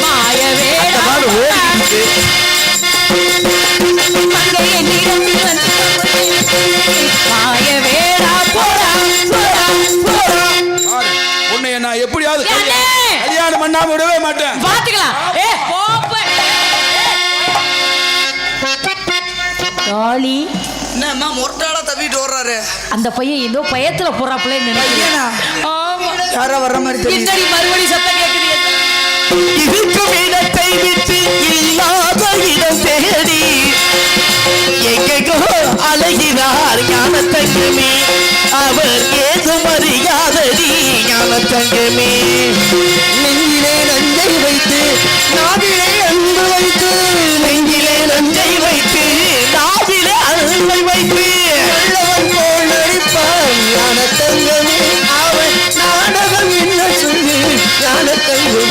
மாயவே அந்த நாடு ஓடிட்டு மங்கையை நிரம்பி வந்து மாயவேடா போடா போடா போடா உன்னை நான் எப்படியாவது அண்ணே! கல்யாணம் பண்ணாம விடவே மாட்டேன் பாத்துக்கலாம் காளி என்னம்மா மொரட்டாளா தவிட்டு ஓடுறாரு அந்த பையன் ஏதோ பயத்துல போறாப்புல நினைக்கிறேன் ஆமா யாரா வர்ற மாதிரி தெரியுது பின்னாடி மறுபடி சத்தம் கேக்குது இருக்கும் இடத்தை விட்டு இல்லாத இடம் தேடி எங்கெங்கோ அழகிறார் ஞான தங்கமே அவர் ஏதும் அறியாதடி ஞான தங்கமே நெஞ்சிலே நஞ்சை வைத்து நாவிலே அன்பு வைத்து நெஞ்சிலே நஞ்சை வைத்து நாவிலே அன்பை வைத்து நல்லவன் போல் நடிப்பார் ஞான தங்கமே அவன் நாடகம் என்ன சொல்லு ஞான தங்கமே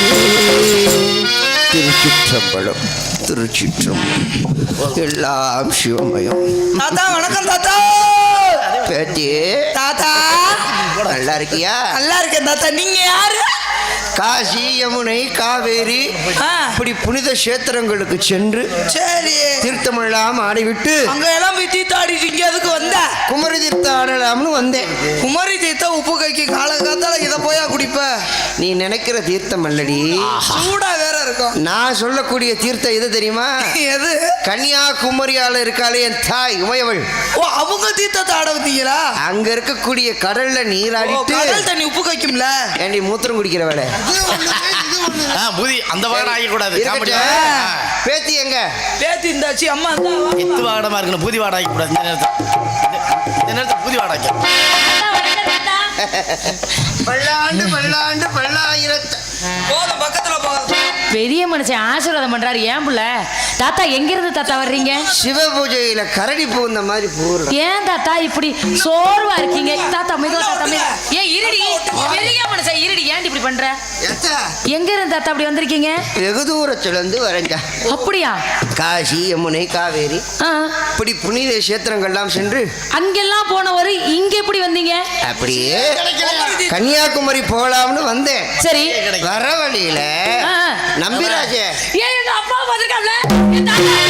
திருச்சிற்றம்பலம் திருச்சிற்றம்பலம் எல்லாம் சிவமயம் தாத்தா வணக்கம் தாத்தா பேட்டி தாத்தா நல்லா இருக்கியா நல்லா இருக்கேன் தாத்தா நீங்க யாரு காசி யமுனை காவேரி இப்படி புனித கஷேத்திரங்களுக்கு சென்று சரி தீர்த்தமெல்லாம் ஆடிவிட்டு அங்க எல்லாம் போய் தீர்த்தாடிட்டீங்க. அதுக்கு வந்த குமரி தீர்த்தம் ஆடலாம்னு வந்தேன். குமரி தீர்த்தம் உப்பு கைக்கு காலகாத்தால இதை போயா குடிப்ப? நீ நினைக்கிற தீர்த்தம் அல்லடி, சூடா வேற இருக்கும். நான் சொல்லக்கூடிய தீர்த்தம் எது தெரியுமா? எது? கன்னியாகுமரியால இருக்காளே என் தாய் உமையவள். ஓ, அவங்க தீர்த்தத்தை ஆட வந்தீங்களா? அங்க இருக்கக்கூடிய கடல்ல நீராடிட்டு கடல் தண்ணி உப்பு கைக்கும்ல. ஏண்டி மூத்திரம் குடிக்கிற வேலை புதி அந்த வாகனம் ஆகக்கூடாது. பேத்தி எங்க? பேத்தி இருந்தாச்சு. அம்மா எத்து வாகனமா இருக்கணும். பூதி வாடகை கூடாது. இந்த நேரத்தில் பூதி வாடகை பல்லாண்டு பல்லாண்டு பல்லாயிரத்து போதும், பக்கத்துல போகாது. பெரிய மனுஷன் ஆசீர்வாதம் பண்றாரு. ஏன் புள்ள தாத்தா எங்க இருந்து தாத்தா வர்றீங்க? சிவ பூஜையில கரடி பூந்த மாதிரி போடுறோம். ஏன் தாத்தா இப்படி சோர்வா இருக்கீங்க? தாத்தா மெதுவா தாத்தா மெதுவா. ஏன் இருடி, பெரிய மனுஷன் இருடி, ஏன் இப்படி பண்ற? எங்க இருந்து தாத்தா அப்படி வந்திருக்கீங்க? வெகு தூரத்துல இருந்து வரேங்க. அப்படியா? காசி யமுனை காவேரி இப்படி புனித கஷேத்திரங்கள்லாம் சென்று அங்கெல்லாம் போனவரு இங்க எப்படி வந்தீங்க? அப்படியே கன்னியாகுமரி போகலாம்னு வந்தேன். சரி, வர வழியில நம்பிராஜ ஏன் எங்க அப்பா வந்திருக்காப்ல?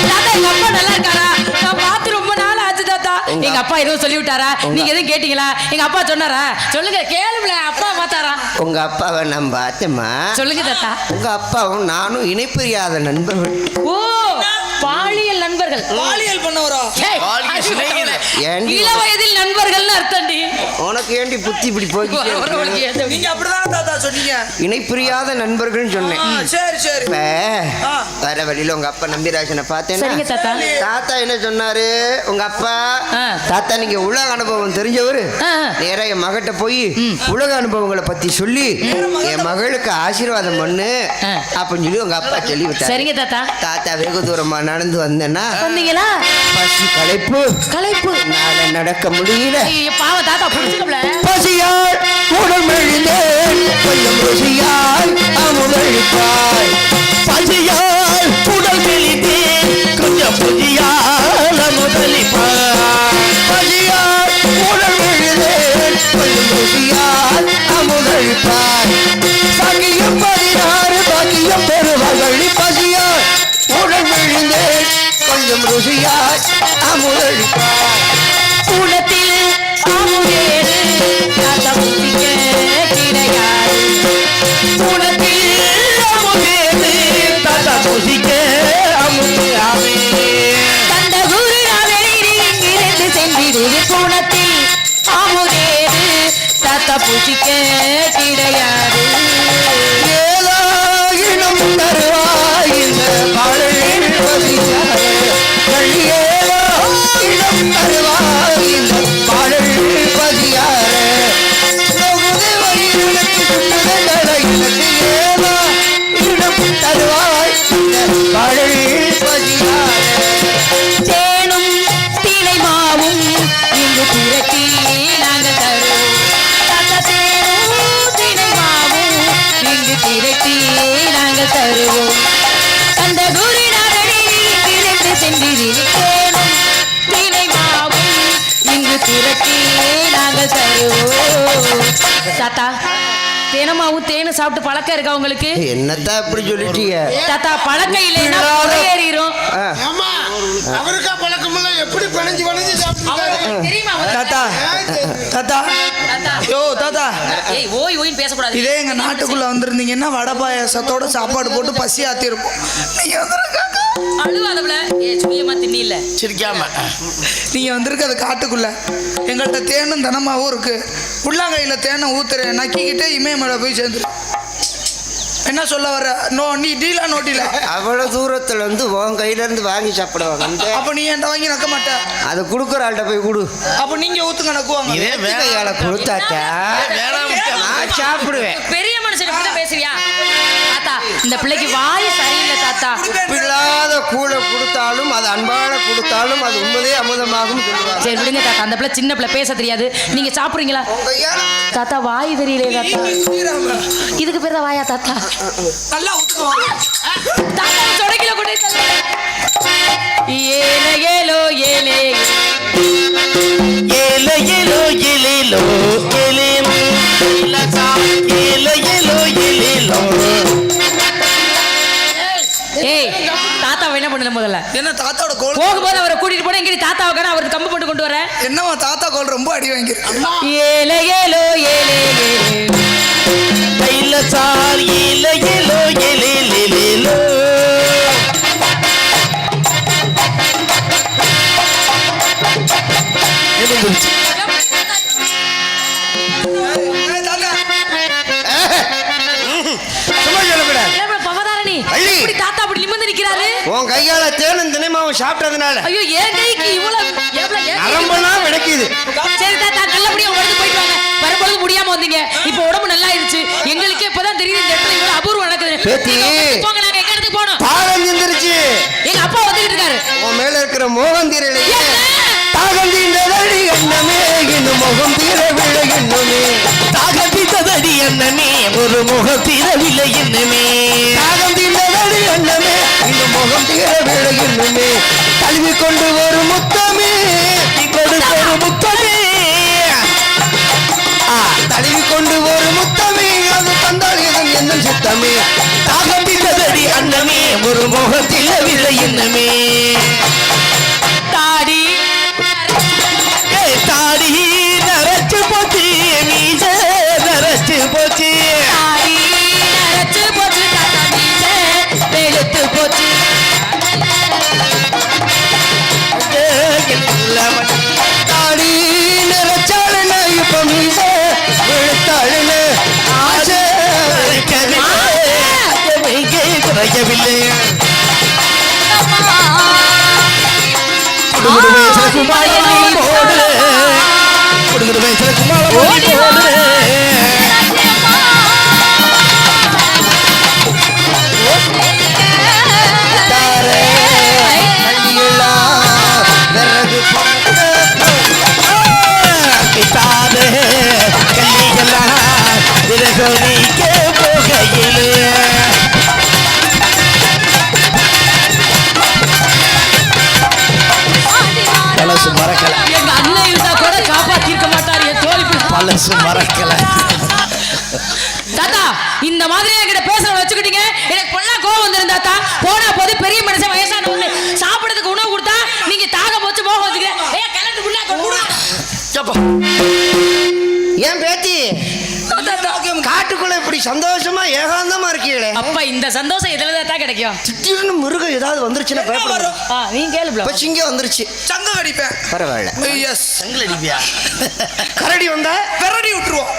தாத்தா எங்க அப்பா நல்லா இருக்காரா? நான் பார்த்து ரொம்ப நாள் ஆச்சு தாத்தா. எங்க அப்பா எதுவும் சொல்லி விட்டாரா? நீங்க எதுவும் கேட்டீங்களா? எங்க அப்பா சொன்னாரா? சொல்லுங்க, கேளுல. அப்பா பார்த்தாரா? உங்க அப்பாவை நான் பார்த்தேம்மா. சொல்லுங்க தாத்தா. உங்க அப்பாவும் நானும் இணைப்பிரியாத நண்பர்கள். ஓ, பாலியல் நண்பர்கள். பாலியல் பண்ணவரா? இள வயதில் நண்பர்கள்னு அர்த்தம்டி. உனக்கு ஏண்டி புத்தி இப்படி போய்கிட்டே இருக்கு? நீங்க அப்படிதான் தாத்தா சொன்னீங்க. இணைப்பிரியாத நண்பர்கள் சொன்னேன். சரி சரி. வர வழியில உங்க அப்பா நம்பிராஜனை பார்த்தேன். சரிங்க தாத்தா. தாத்தா என்ன சொன்னாரு? உங்க அப்பா தாத்தா நீங்க உலக அனுபவம் தெரிஞ்சவரு, நேரா என் மகிட்ட போய் உலக அனுபவங்களை பத்தி சொல்லி என் மகளுக்கு ஆசீர்வாதம் பண்ணு அப்படின்னு சொல்லி உங்க அப்பா சொல்லி விட்டாரு. சரிங்க தாத்தா. தாத்தா வெகு தூரமா நடந்து வந்தேன்னா வந்தீங்களா? பசி களைப்பு களைப்பு நடக்க முடியல. பாவ தாத்தா புடிச்சுக்கல. பசியால் உடல் மெலிந்தேன், கொஞ்சம் ருசியால் அமுதளிப்பாய். பசியால் உடல் மெலிந்தேன், கொஞ்சம் புதியால் அமுதளிப்பாய். பசியால் உடல் மெலிந்தேன், கொஞ்சம் ருசியால் அமுதளிப்பாய். பாக்கியம் 16 பாக்கியம் பெறுவார்கள். பசியால் உடல் மெலிந்தேன், கொஞ்சம் ருசியால் அமுதளிப்பாய். உலத்தில் அமுதேறு தாத்தா புத்திக்க கிடையாது. உனத்தில் அமுதேது தாத்தா புசிக்க அமுதாமே. கண்ட குருநாதே இங்கிருந்து சென்றிடு. குணத்தில் அமுதேறு தாத்தா புத்திக்க கிடையாது. ஏதாயினும் தருவாய் இந்த பாடலில் வசித்தாரே. ஏதாயினும் தருவாய் இந்த பாடலில் வசியாரே. தொகுதி வயிறுக்கு சுட்டுதடை எனக்கு ஏதாயினும் தருவாய் இந்த பாடலில் வசியாரே. தேனும் தினை மாவும் இங்கு திரட்டி நாங்கள் தருவோம். தாத்தா தேனும் தினை மாவும் இங்கு திரட்டி நாங்கள் தருவோம். அந்த குருநாதனே இங்கிருந்து சென்றிரு. தேனும் தினை மாவும் இங்கு திரட்டி நாங்கள் தருவோம். தாத்தா தேனமாவும் தேனும் சாப்பிட்டு பழக்கம் இருக்கா உங்களுக்கு? என்னத்தான் இப்படி சொல்லிட்டீங்க? தாத்தா பழக்கம் இல்லைன்னா ஏறிடும். அவருக்கா பழக்கமில்ல, எப்படி பிணைஞ்சு பிணைஞ்சு சாப்பிட்டு தெரியுமா? தாத்தா தாத்தா யோ தாத்தா, ஏய் ஓய் ஓய்னு பேசக்கூடாது. இதே எங்க நாட்டுக்குள்ள வந்திருந்தீங்கன்னா வடை பாயாசத்தோட சாப்பாடு போட்டு பசி ஆத்திருப்போம். நீங்க வந்திருக்காங்க அழுவாதவள. ஏ சுயமா தின்னி இல்ல சிரிக்காம நீங்க வந்திருக்கிறது காட்டுக்குள்ள. எங்கள்கிட்ட தேனும் தனமாவும் இருக்கு. உள்ளாங்கையில தேனை ஊத்துறேன், நக்கிக்கிட்டே இமயமலை போய் சேர்ந்துரு. என்ன சொல்ல வர? நோ நீ டீலா நோட்டில அவ்வளவு தூரத்துல இருந்து உன் கையில இருந்து வாங்கி சாப்பிடுவாங்க. அப்ப நீ என்கிட்ட வாங்கி நக்க மாட்ட. அது குடுக்குற ஆள்கிட்ட போய் கொடு. அப்ப நீங்க ஊத்துங்க நக்குவாங்க. இதே கையால கொடுத்தாச்சா நான் சாப்பிடுவேன். பெரிய மனுஷன் இப்படி பேசுறியா? தாத்தா இந்த பிள்ளைக்கு வாய் சரியில்லை தாத்தா. உப்பில்லாத கூழை கொடுத்தாலும் அது அன்பான கொடுத்தாலும் அது உண்மையே அமுதமாகும் சொல்லுவாங்க. சரி விடுங்க தாத்தா, அந்த பிள்ளை சின்ன பிள்ளை பேச தெரியாது. நீங்க சாப்பிடுறீங்களா தாத்தா? வாய் தெரியலையே தாத்தா. இதுக்கு பேர் தான் வாயா தாத்தா? நல்லா ஊத்துக்குவாங்க. தாத்தா சொடக்கில கொண்டு ஏலே ஏலோ ஏலே ஏலோ ஏலோ ஏலேலோ ஏலேலோ ஏலோ ஏலோ ஏலேலோ முதல்ல. என்ன தாத்தாவோட கோல் போகும்போது அவரை கூட்டிட்டு போனா எங்க தாத்தாவுக்கான அவருக்கு கம்பு போட்டு கொண்டு வர. என்னவா தாத்தா கோல் ரொம்ப அடி வாங்கிருக்கு. ஏலே ஏலோ ஏலே கையில சார் ஏல ஏலோ ஏலே லேலேலோ. தாத்தா அப்படி நிமிர்ந்து நிக்கிறாரு. உன் கையால தேனும் தினமும் சாப்பிட்டதுனால ஐயோ என் கைக்கு இவ்வளவு நரம்பெல்லாம் விளக்குது. சரி தாத்தா நல்லபடியா உடம்பு போயிட்டு வாங்க. வரும்போது முடியாம வந்தீங்க, இப்ப உடம்பு நல்லா ஆயிடுச்சு. எங்களுக்கே இப்பதான் தெரியுது இந்த இடத்துல இவ்வளவு அபூர்வம் நடக்குது. பேத்தி போங்க, நாங்க எங்க இடத்துக்கு போனோம். தாகம் தீந்துருச்சு. எங்க அப்பா வந்துகிட்டு இருக்காரு. உன் மேல இருக்கிற மோகம் தீரலையே. தாகம் தீண்டதடி அண்ணமே இன்னும் முகம் தீரவில்லை இன்னுமே. தாகம் தீர்த்ததடி அண்ணமே ஒரு முகம் தீரவில்லை இன்னுமே. தாகம் தீண்டதடி அண்ணமே இன்னும் முகம் தீரவில்லை இன்னுமே. தழுவி கொண்டு ஒரு முத்தமே கொடுத்த ஒரு முத்தமே. தழுவி கொண்டு ஒரு முத்தமே அது தந்தால் இதன் என்ன சித்தமே. தாகம் தீர்த்ததடி அண்ணமே ஒரு முகம் தீரவில்லை இன்னுமே. தாடி தாடி நரைச்சு போச்சு மீச நரைச்சு போச்சு. தாடி நரைச்சு போச்சு தாத்தா மீச வெளுத்து போச்சு. தாடி நிறைச்சாளுன்னு இப்ப மீச வெளுத்தாளுன்னு ஆசை குறையவில்லை. பழசு மறக்கல. எங்க அண்ணன் இருந்தா கூட காப்பாத்திருக்க மாட்டாரு. என் தோழி பழசு மறக்கல. தாத்தா இந்த மாதிரி என்கிட்ட பேச வச்சுக்கிட்டீங்க. எனக்கு பொண்ணா கோவம் வந்துரும் தாத்தா. போனா போது பெரிய மனுஷன் வயசானவங்க சாப்பிடறதுக்கு உணவு கொடுத்தா நீங்க தாக போச்சு போக வச்சுக்கிறேன். கலந்து புண்ணா கொடு. ஏன் பேத்தி காட்டுக்குள்ள இப்படி சந்தோஷமா ஏகாந்தமா இருக்கீங்களே. அப்பா இந்த சந்தோஷம் எதுல தான் கிடைக்கும்? திடீர்னு மிருகம் ஏதாவது வந்துருச்சுன்னா பயப்படும். நீ கேளு. சிங்க வந்துருச்சு. சங்க கடிப்பேன். பரவாயில்ல. எஸ் செங்கல் அடிப்பியா? கரடி வந்தா பெரடி விட்டுருவோம்.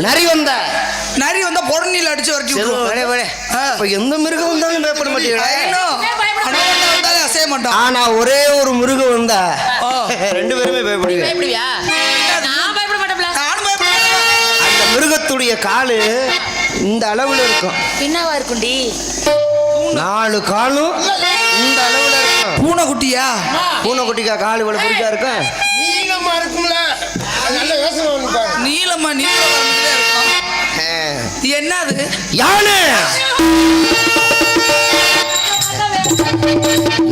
நரி வந்தா நரி வந்தா பொடனில அடிச்சு வரட்டி விட்டுருவோம். எந்த மிருகம் வந்தாலும் பயப்பட மாட்டீங்களா? அசைய மாட்டோம். ஆனா ஒரே ஒரு மிருகம் வந்தா ரெண்டு பேருமே பயப்படுவீங்க. பயப்படுவியா? நான் பயப்பட மாட்டேன்ல. நானும் பயப்பட மாட்டேன். அந்த மிருகத்துடைய காலு இந்த அளவுல இருக்கும். என்னவா இருக்கும்டி? 4 காலும் இந்த அளவுல இருக்கும். பூனைக்குட்டியா? பூனைக்குட்டிக்கா காலு இவ்வளவு பெருசா இருக்கும். நீளமா இருக்கும்ல. நல்ல யோசனை பண்ணி பாரு. நீளமா இருக்கும். என்னது? யானை.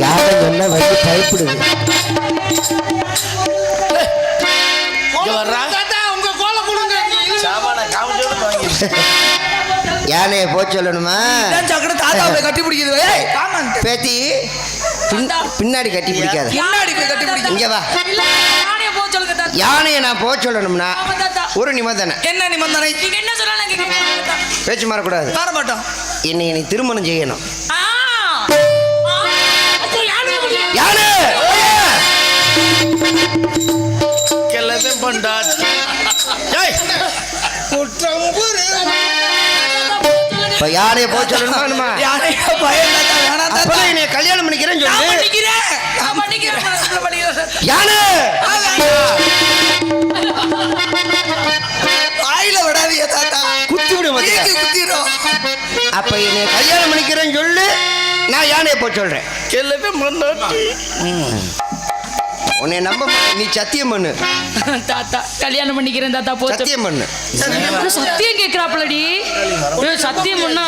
யானை என்ன வந்து பயப்படுது. யானையை போக சொல்லணுமா? தாத்தாவை கட்டி பிடிக்குது. பேத்தி பின்னாடி கட்டி பிடிக்காத. இங்க வா. யானையை நான் போக சொல்லணும்னா ஒரு நிபந்தனை. என்ன நிபந்தனை? என்ன சொல்றாங்க? பேச்சு மாறக்கூடாது. மாற மாட்டோம். என்னை திருமணம் செய்யணும். யாரு கிளம்பி பண்டாச்சு. இப்ப யாரைய போக சொல்லணுமா? என்னை கல்யாணம் பண்ணிக்கிறேன்னு சொல்லு. யானை ஆயில விடாதீங்க தாத்தா. குத்தி விட குத்திரும். அப்ப என்னை கல்யாணம் பண்ணிக்கிறேன்னு சொல்லு. நான் யானையை போக சொல்றேன். கிளம்பி பண்டாச்சு. உன்னை நம்ப நீ சத்தியம் பண்ணு. தாத்தா கல்யாணம் பண்ணிக்கிறேன் தாத்தா. போச்சு சத்தியம் பண்ணு. சத்தியம் கேட்கிறாப்லடி. சத்தியம் பண்ணா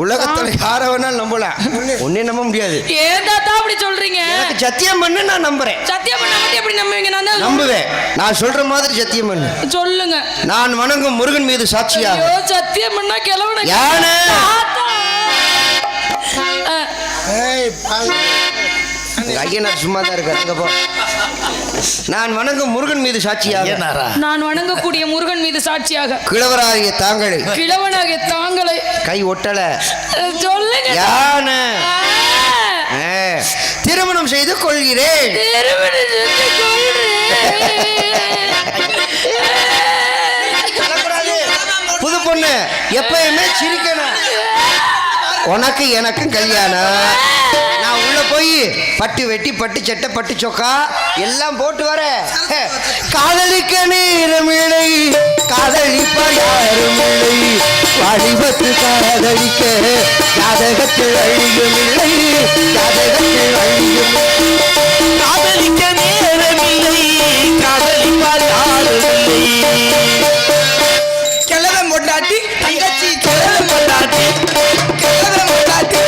உலகத்துல யார வேணாலும் நம்பலாம். உன்னை நம்ப முடியாது. ஏன் தாத்தா அப்படி சொல்றீங்க? எனக்கு சத்தியம் பண்ணு. நான் நம்புறேன். சத்தியம் பண்ணா மட்டும் எப்படி நம்புவீங்க? நான் தான் நம்புவேன். நான் சொல்ற மாதிரி சத்தியம் பண்ணு. சொல்லுங்க. நான் வணங்கும் முருகன் மீது சாட்சியா சத்தியம் பண்ணா கிளம்புன யானை. ஐயனார் சும்மா தான் இருக்காரு. போ. நான் வணங்கும் முருகன் மீது சாட்சியாக, நான் வணங்கக்கூடிய முருகன் மீது சாட்சியாக, கிழவராகிய தாங்களை, கிழவனாகிய தாங்களை கை ஒட்டல சொல்லுங்க. யானை திருமணம் செய்து கொள்கிறேன். புது பொண்ணு எப்பயுமே சிரிக்கணும். உனக்கு எனக்கு கல்யாணம். நான் உள்ள போய் பட்டு வெட்டி பட்டு சட்டை பட்டு சொக்கா எல்லாம் போட்டு வர. காதலிக்க நேரமில்லை, காதலிப்பார் யாரும் இல்லை, வாலிபத்து காதலிக்க ஜாதகத்தில் அழியும் இல்லை, ஜாதகத்தில் அழியும். காதலிக்க நேரமில்லை, காதலிப்பார் யாரும் இல்லை. கிழவன் பொண்டாட்டி தங்கச்சி, கிழவன் பொண்டாட்டி, கிழவன் பொண்டாட்டி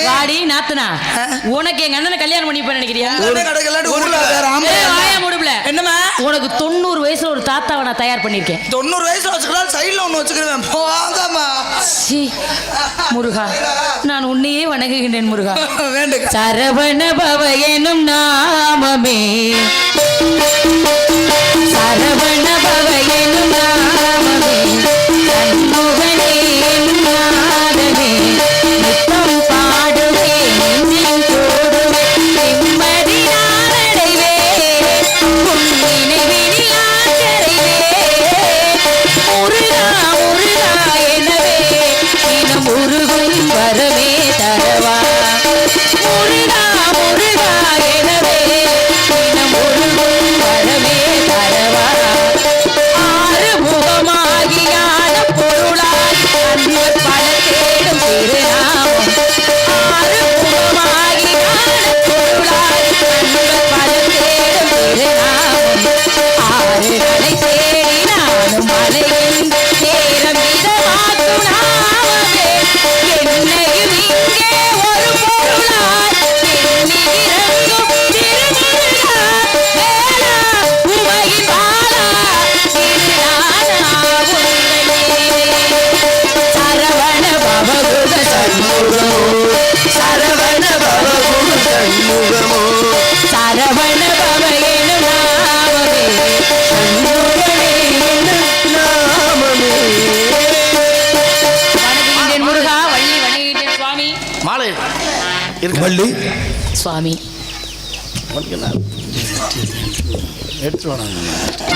வாடி நாத்தனா, உனக்கு எங்க அண்ணனை கல்யாணம் பண்ணிப்ப நினைக்கிறியா? என்னமா உனக்கு 90 வயசுல ஒரு தாத்தாவை நான் தயார் பண்ணிருக்கேன். 90 வயசுல வச்சுக்கலாம், சைடுல ஒண்ணு வச்சுக்கிறேன். போகாதம்மா முருகா, நான் உன்னையே வணங்குகின்றேன் முருகா. வேண்டுங்க. சரவண பவ எனும் நாமமே, சரவண பவ எனும் நாமமே, சண்முகனே எனும் நாதமே, நித்தம் பாடுவேன் நெஞ்சில் கூடுவேன், நிம்மதி நான் அடைவேன், உன் நினைவினில் நான் கரைவேன். முருகா முருகா எனவே தினம் முருகும் வரமே தரவா. முருகா முருகா எனவே தினம் முருகும் வரமே தரவா. ஆறுமுகமாகியான பொருளாய் அன்பு பல தேடும் திருநாமம், ஆறுமுகமாகியான பொருளாய் அன்பு பல தேடும் திருநாமம். ஆறுகளை தேடி நானும் மலையின் நேரம் இதமாக்கும் நாமமே, என்னையும் இங்கே ஒரு பொருளாய் எண்ணி இறங்கும் திருமுருகா. வேளா உமையின் பாலா திருநானா உந்தனே. சரவண பவகுக சண்முகமோ, சரவண பவகுக சண்முகமோ, சரவண பவ எனும் நாமமே, சண்முகனே எனும் நாமமே. வணங்குகின்றேன் முருகா, வள்ளி வணங்குகின்றேன் சுவாமி. மாலை வள்ளி சுவாமி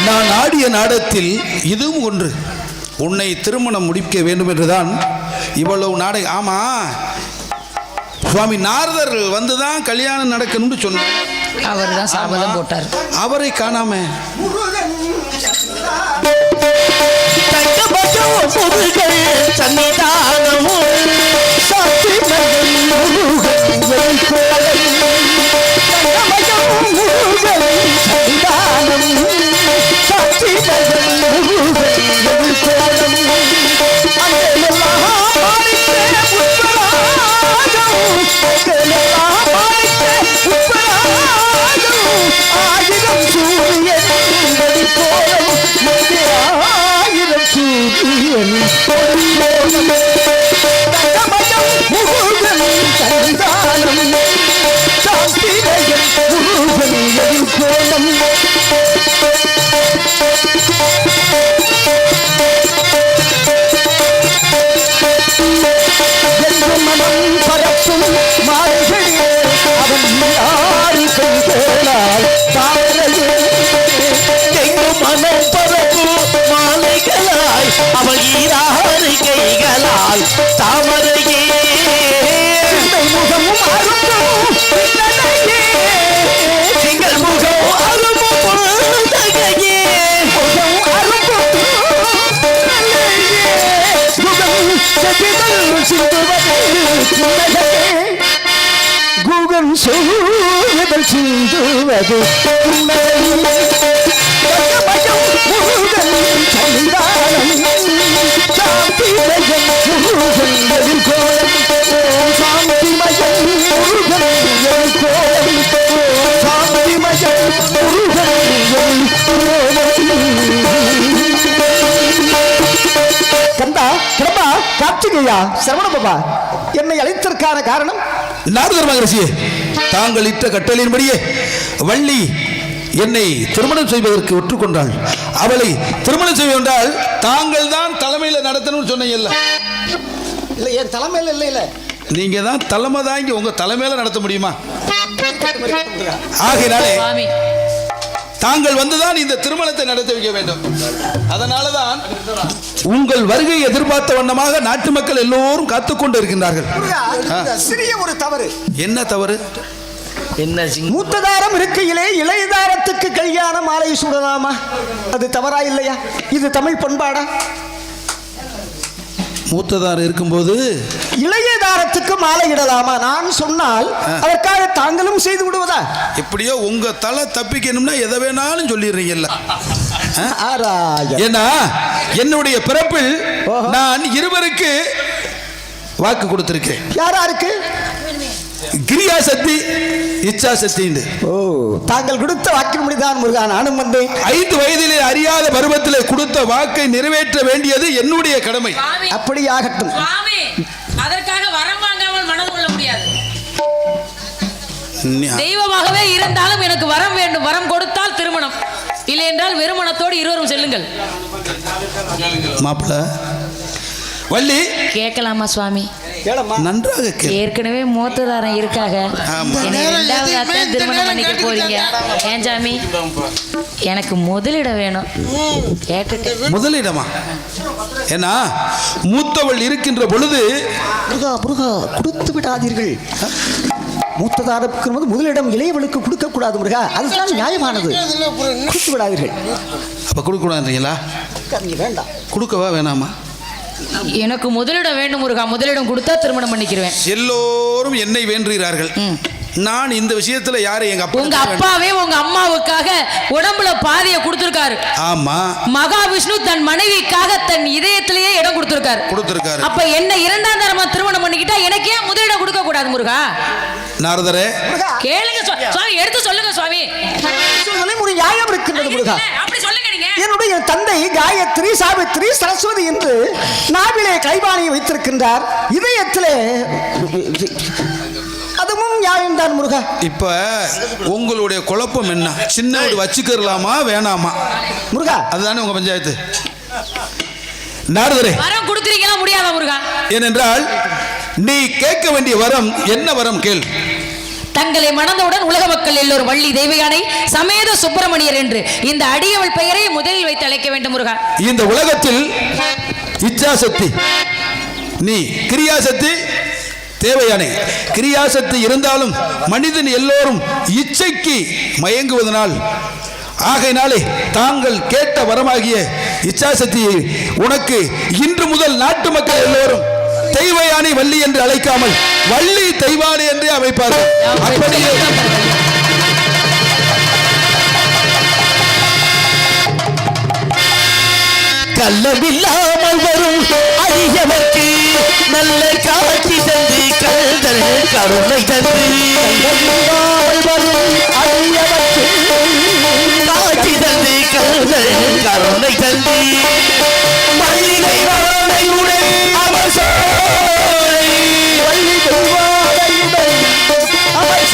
நான் ஆடிய நாடகத்தில் இதுவும் ஒன்று. உன்னை திருமணம் முடிக்க வேண்டும் என்றுதான் இவ்வளவு நாடகம். ஆமா, சுவாமி நாரதர் வந்துதான் கல்யாணம் நடக்கணும்னு சொன்னார். அவர் தான் சாபதம் போட்டார். அவரை காணாம முருகன் சன்னிதானமும் சாட்சி மகன் முருகன் வைகோலம். முருகன் சன்னிதானம் சாட்சி மகன் முருகன் வைகோலம். அங்கெல்லாம் பாடித்தே புஷ்பராகம், அங்கெல்லாம் பாடித்தே புஷ்பராகம். ஆயிரம் சூரியன் வெளிக்கோலம், ஆயிரம் சூரியன் வெளிக்கோலம். தங்கமயம் முருகன் சன்னிதானம் சாந்தி மகன் முருகன் வெளிக்கோலம். என்றும் மனம் பரப்பும் மாலைகளே அவன் ஆறு கைகளால் தாமரையே. எங்கும் மனம் பரப்பும் மாலைகளாய் அவள் ஈராறு கைகளால் தாமரையே. முகமும் அரும்பும் பின்னலையே, திங்கள் முகம் அரும்பும் பொழுதையே, முகம் அரும்பும் பின்னலையே, முகம் செவிகள் சிந்துவது புன்னகையே, குகம் சூழல் சிந்துவது புன்னகையே. முருகன் சன்னிதானம் சாந்தி மகன் முருகன் எதிர்கோலம். சாந்தி மகன் முருகன் எதிர்கோலம். சாந்தி மகன் முருகன் எதிர்கோலம். கந்தா கிளம்பா கார்த்திகேயா, சரவண பாபா, என்னை அழைத்ததற்கான காரணம்? நாரதர் மகரிஷியே, தாங்கள் இட்ட கட்டளையின்படியே வள்ளி என்னை திருமணம் செய்வதற்கு ஒற்றுக்கொண்டாள். அவளை திருமணம் செய்வதால் தாங்கள் தான் தலைமையில் நடத்தணும்னு சொன்னீங்கல்ல? இல்லை, என் தலைமையில் இல்லை. இல்லை, நீங்க தான் தலைமை தாங்கி உங்க தலைமையில நடத்த முடியுமா? ஆகையினாலே தாங்கள் வந்துதான் இந்த திருமணத்தை நடத்தி வைக்க வேண்டும். அதனாலதான் உங்கள் வருகை எதிர்பார்த்த வண்ணமாக நாட்டு மக்கள் எல்லோரும் காத்துக்கொண்டு இருக்கின்றார்கள். சிறிய ஒரு தவறு. என்ன தவறு? என்ன? மூத்ததாரம் இருக்கையிலே இளையதாரத்துக்கு கல்யாண மாலை சூடலாமா? அது தவறா இல்லையா? இது தமிழ் பண்பாடா? மூத்ததார் இருக்கும்போது இளையதாரத்துக்கு மாலை இடலாமா? நான் சொன்னால் அதற்காக தாங்களும் செய்து விடுவதா? எப்படியோ உங்க தலை தப்பிக்கணும்னா எதை வேணாலும் சொல்லிடுறீங்கல்ல. ஏன்னா என்னுடைய பிறப்பில் நான் இருவருக்கு வாக்கு கொடுத்திருக்கேன். யாராருக்கு? கிரியா சக்தி, இச்சா சக்தி. ஓ, தாங்கள் கொடுத்த வாக்கின்படிதான் முருகா நானும் வந்தேன். 5 வயதிலே அறியாத பருவத்திலே கொடுத்த வாக்கை நிறைவேற்ற வேண்டியது என்னுடைய கடமை. அப்படியாகட்டும். அதற்காக வரம் வாங்காமல் மனது கொள்ள முடியாது. தெய்வமாகவே இருந்தாலும் எனக்கு வரம் வேண்டும். வரம் கொடுத்தால் திருமணம், இல்லை என்றால் வெறுமனத்தோடு இருவரும் செல்லுங்கள். மாப்பிள்ள வள்ளி கேட்கலாமா சுவாமி? நன்றாக ஏற்கனவே மூத்ததாரம் இருக்காக, திருமணம் பண்ணிக்க போறீங்க. ஏன் சாமி, எனக்கு முதலிடம் வேணும். கேட்டுட்டு முதலிடமா? ஏன்னா மூத்தவள் இருக்கின்ற பொழுது முருகா கொடுத்து விடாதீர்கள். மூத்ததாரத்துக்கு முதலிடம் இளையவளுக்கு கொடுக்க கூடாது முருகா, அதுதான் நியாயமானது. கொடுத்து விடாதீர்கள். அப்ப கொடுக்க கூடாதுங்களா? வேண்டாம். கொடுக்கவா வேணாமா? எனக்கு முதலிடம் வேண்டும் முருகா. முதலிடம் கொடுத்தா திருமணம் பண்ணிக்கிறேன். எல்லோரும் என்னை வேண்டுகிறார்கள். நான் இந்த விஷயத்துல யாரு? எங்க அப்பா. உங்க அப்பாவே உங்க அம்மாவுக்காக உடம்புல பாதியை கொடுத்திருக்காரு. ஆமா. மகாவிஷ்ணு தன் மனைவிக்காக தன் இதயத்திலேயே இடம் கொடுத்திருக்காரு. அப்ப என்ன 2ஆம் தரமா திருமணம் பண்ணிக்கிட்டா எனக்கு ஏன் முதலிடம் கொடுக்க கூடாது முருகா? நாரதரே கேளுங்க சுவாமி, எடுத்து சொல்லுங்க சுவாமி. ஒரு நியாயம் இருக்கின்றது முருகா. அப்படி சொல்லுங்க. நீங்க என்னுடைய தந்தை காயத்ரி, சாவித்ரி, சரஸ்வதி என்று நாவிலே கைவாணியை வைத்திருக்கின்றார். இதயத்திலே அதுவும் நியாயம்தான் முருகா. இப்ப உங்களுடைய குழப்பம் என்ன? சின்ன வீடு வச்சுக்கலாமா வேணாமா முருகா? அதுதானே உங்க பஞ்சாயத்து. நாரதரே, வரம் கொடுக்குறீங்களா? முடியாதா முருகா? ஏனென்றால் நீ கேட்க வேண்டிய வரம் என்ன? வரம் கேள். தங்களை மணந்தவுடன் உலக மக்கள் எல்லோரும் வள்ளி தெய்வயானை சமேத சுப்பிரமணியர் என்று இந்த அடியவள் பெயரை முதலில் வைத்து அழைக்க வேண்டும் முருகா. இந்த உலகத்தில் இச்சாசக்தி நீ, கிரியாசக்தி தேவையானே. கிரியாசக்தி இருந்தாலும் மனிதன் எல்லோரும் இச்சைக்கு மயங்குவதனால், ஆகையினாலே தாங்கள் கேட்ட வரமாகிய இச்சாசக்தியை உனக்கு இன்று முதல் நாட்டு மக்கள் எல்லோரும் தெய்வயானை வள்ளி என்று அழைக்காமல் வள்ளி தெய்வானை என்றே அமைப்பார்கள். அப்படியே கள்ளமில்லாமல் வரும் அடியவர்க்கு நல்ல காட்சி தந்து கல்தல் கருணை தந்து வரும் அடியவர்க்கு காட்சி தந்து கல்தல் கருணை தந்து மல்லிகை வாழையுடன் அவர் சோலை அவர்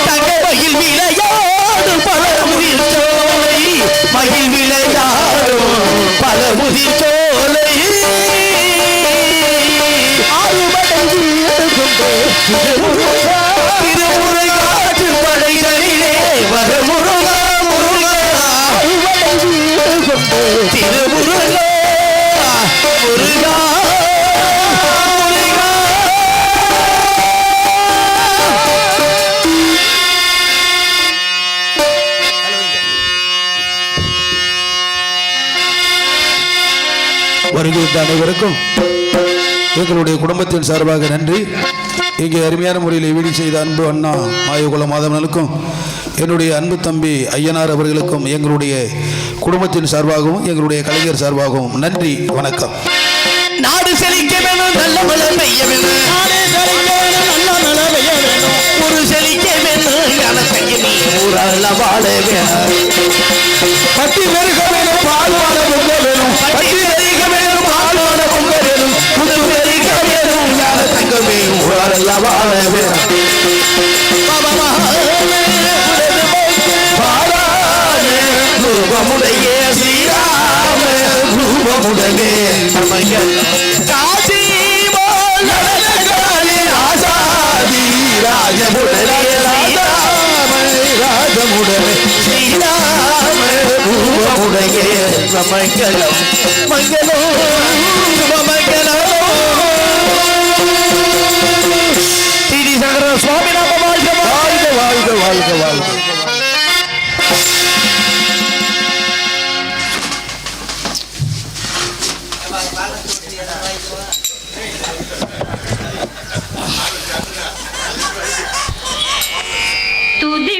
தங்கமயில் விளையாடு பல முதிர் சோலை மயில் விளையாடும் பல முதிர் சோலை திருமுறை காற்று படைகளிலே வரமுருகா முருகா திருமுருகா முருகா வருகின்ற அனைவருக்கும் எங்களுடைய குடும்பத்தின் சார்பாக நன்றி. இங்கே அருமையான முறையில் வீடு செய்த அன்பு அண்ணா மாயகுல மாதவனுக்கும் என்னுடைய அன்பு தம்பி ஐயனார் அவர்களுக்கும் எங்களுடைய குடும்பத்தின் சார்பாகவும் எங்களுடைய கலைஞர் சார்பாகவும் நன்றி, வணக்கம். நாடு செழிக்க வேணும், நல்ல மழை பெய்ய வேணும். நாடு செழிக்க வேணும், நல்ல மழை பெய்ய வேணும். ஒரு செழிக்க வேணும், கணக்கைய நீ ஊரால வாழ வேணும். பட்டி பெருக வேணும், பால்வான பொங்க வேணும். பட்டி பெருக வேணும், பால்வான பொங்க வேணும். ரூபமுடனே காசி ராசாதி ராஜமுடனே ராஜமுடனே ஸ்ரீராம ரூபமுடனே மங்களம் மங்களம் மங்களம் ஸ்ரீ சங்கர சுவாமி நாம வாழ்க வாழ்க வாழ்க வாழ்க வாழ்க. துதி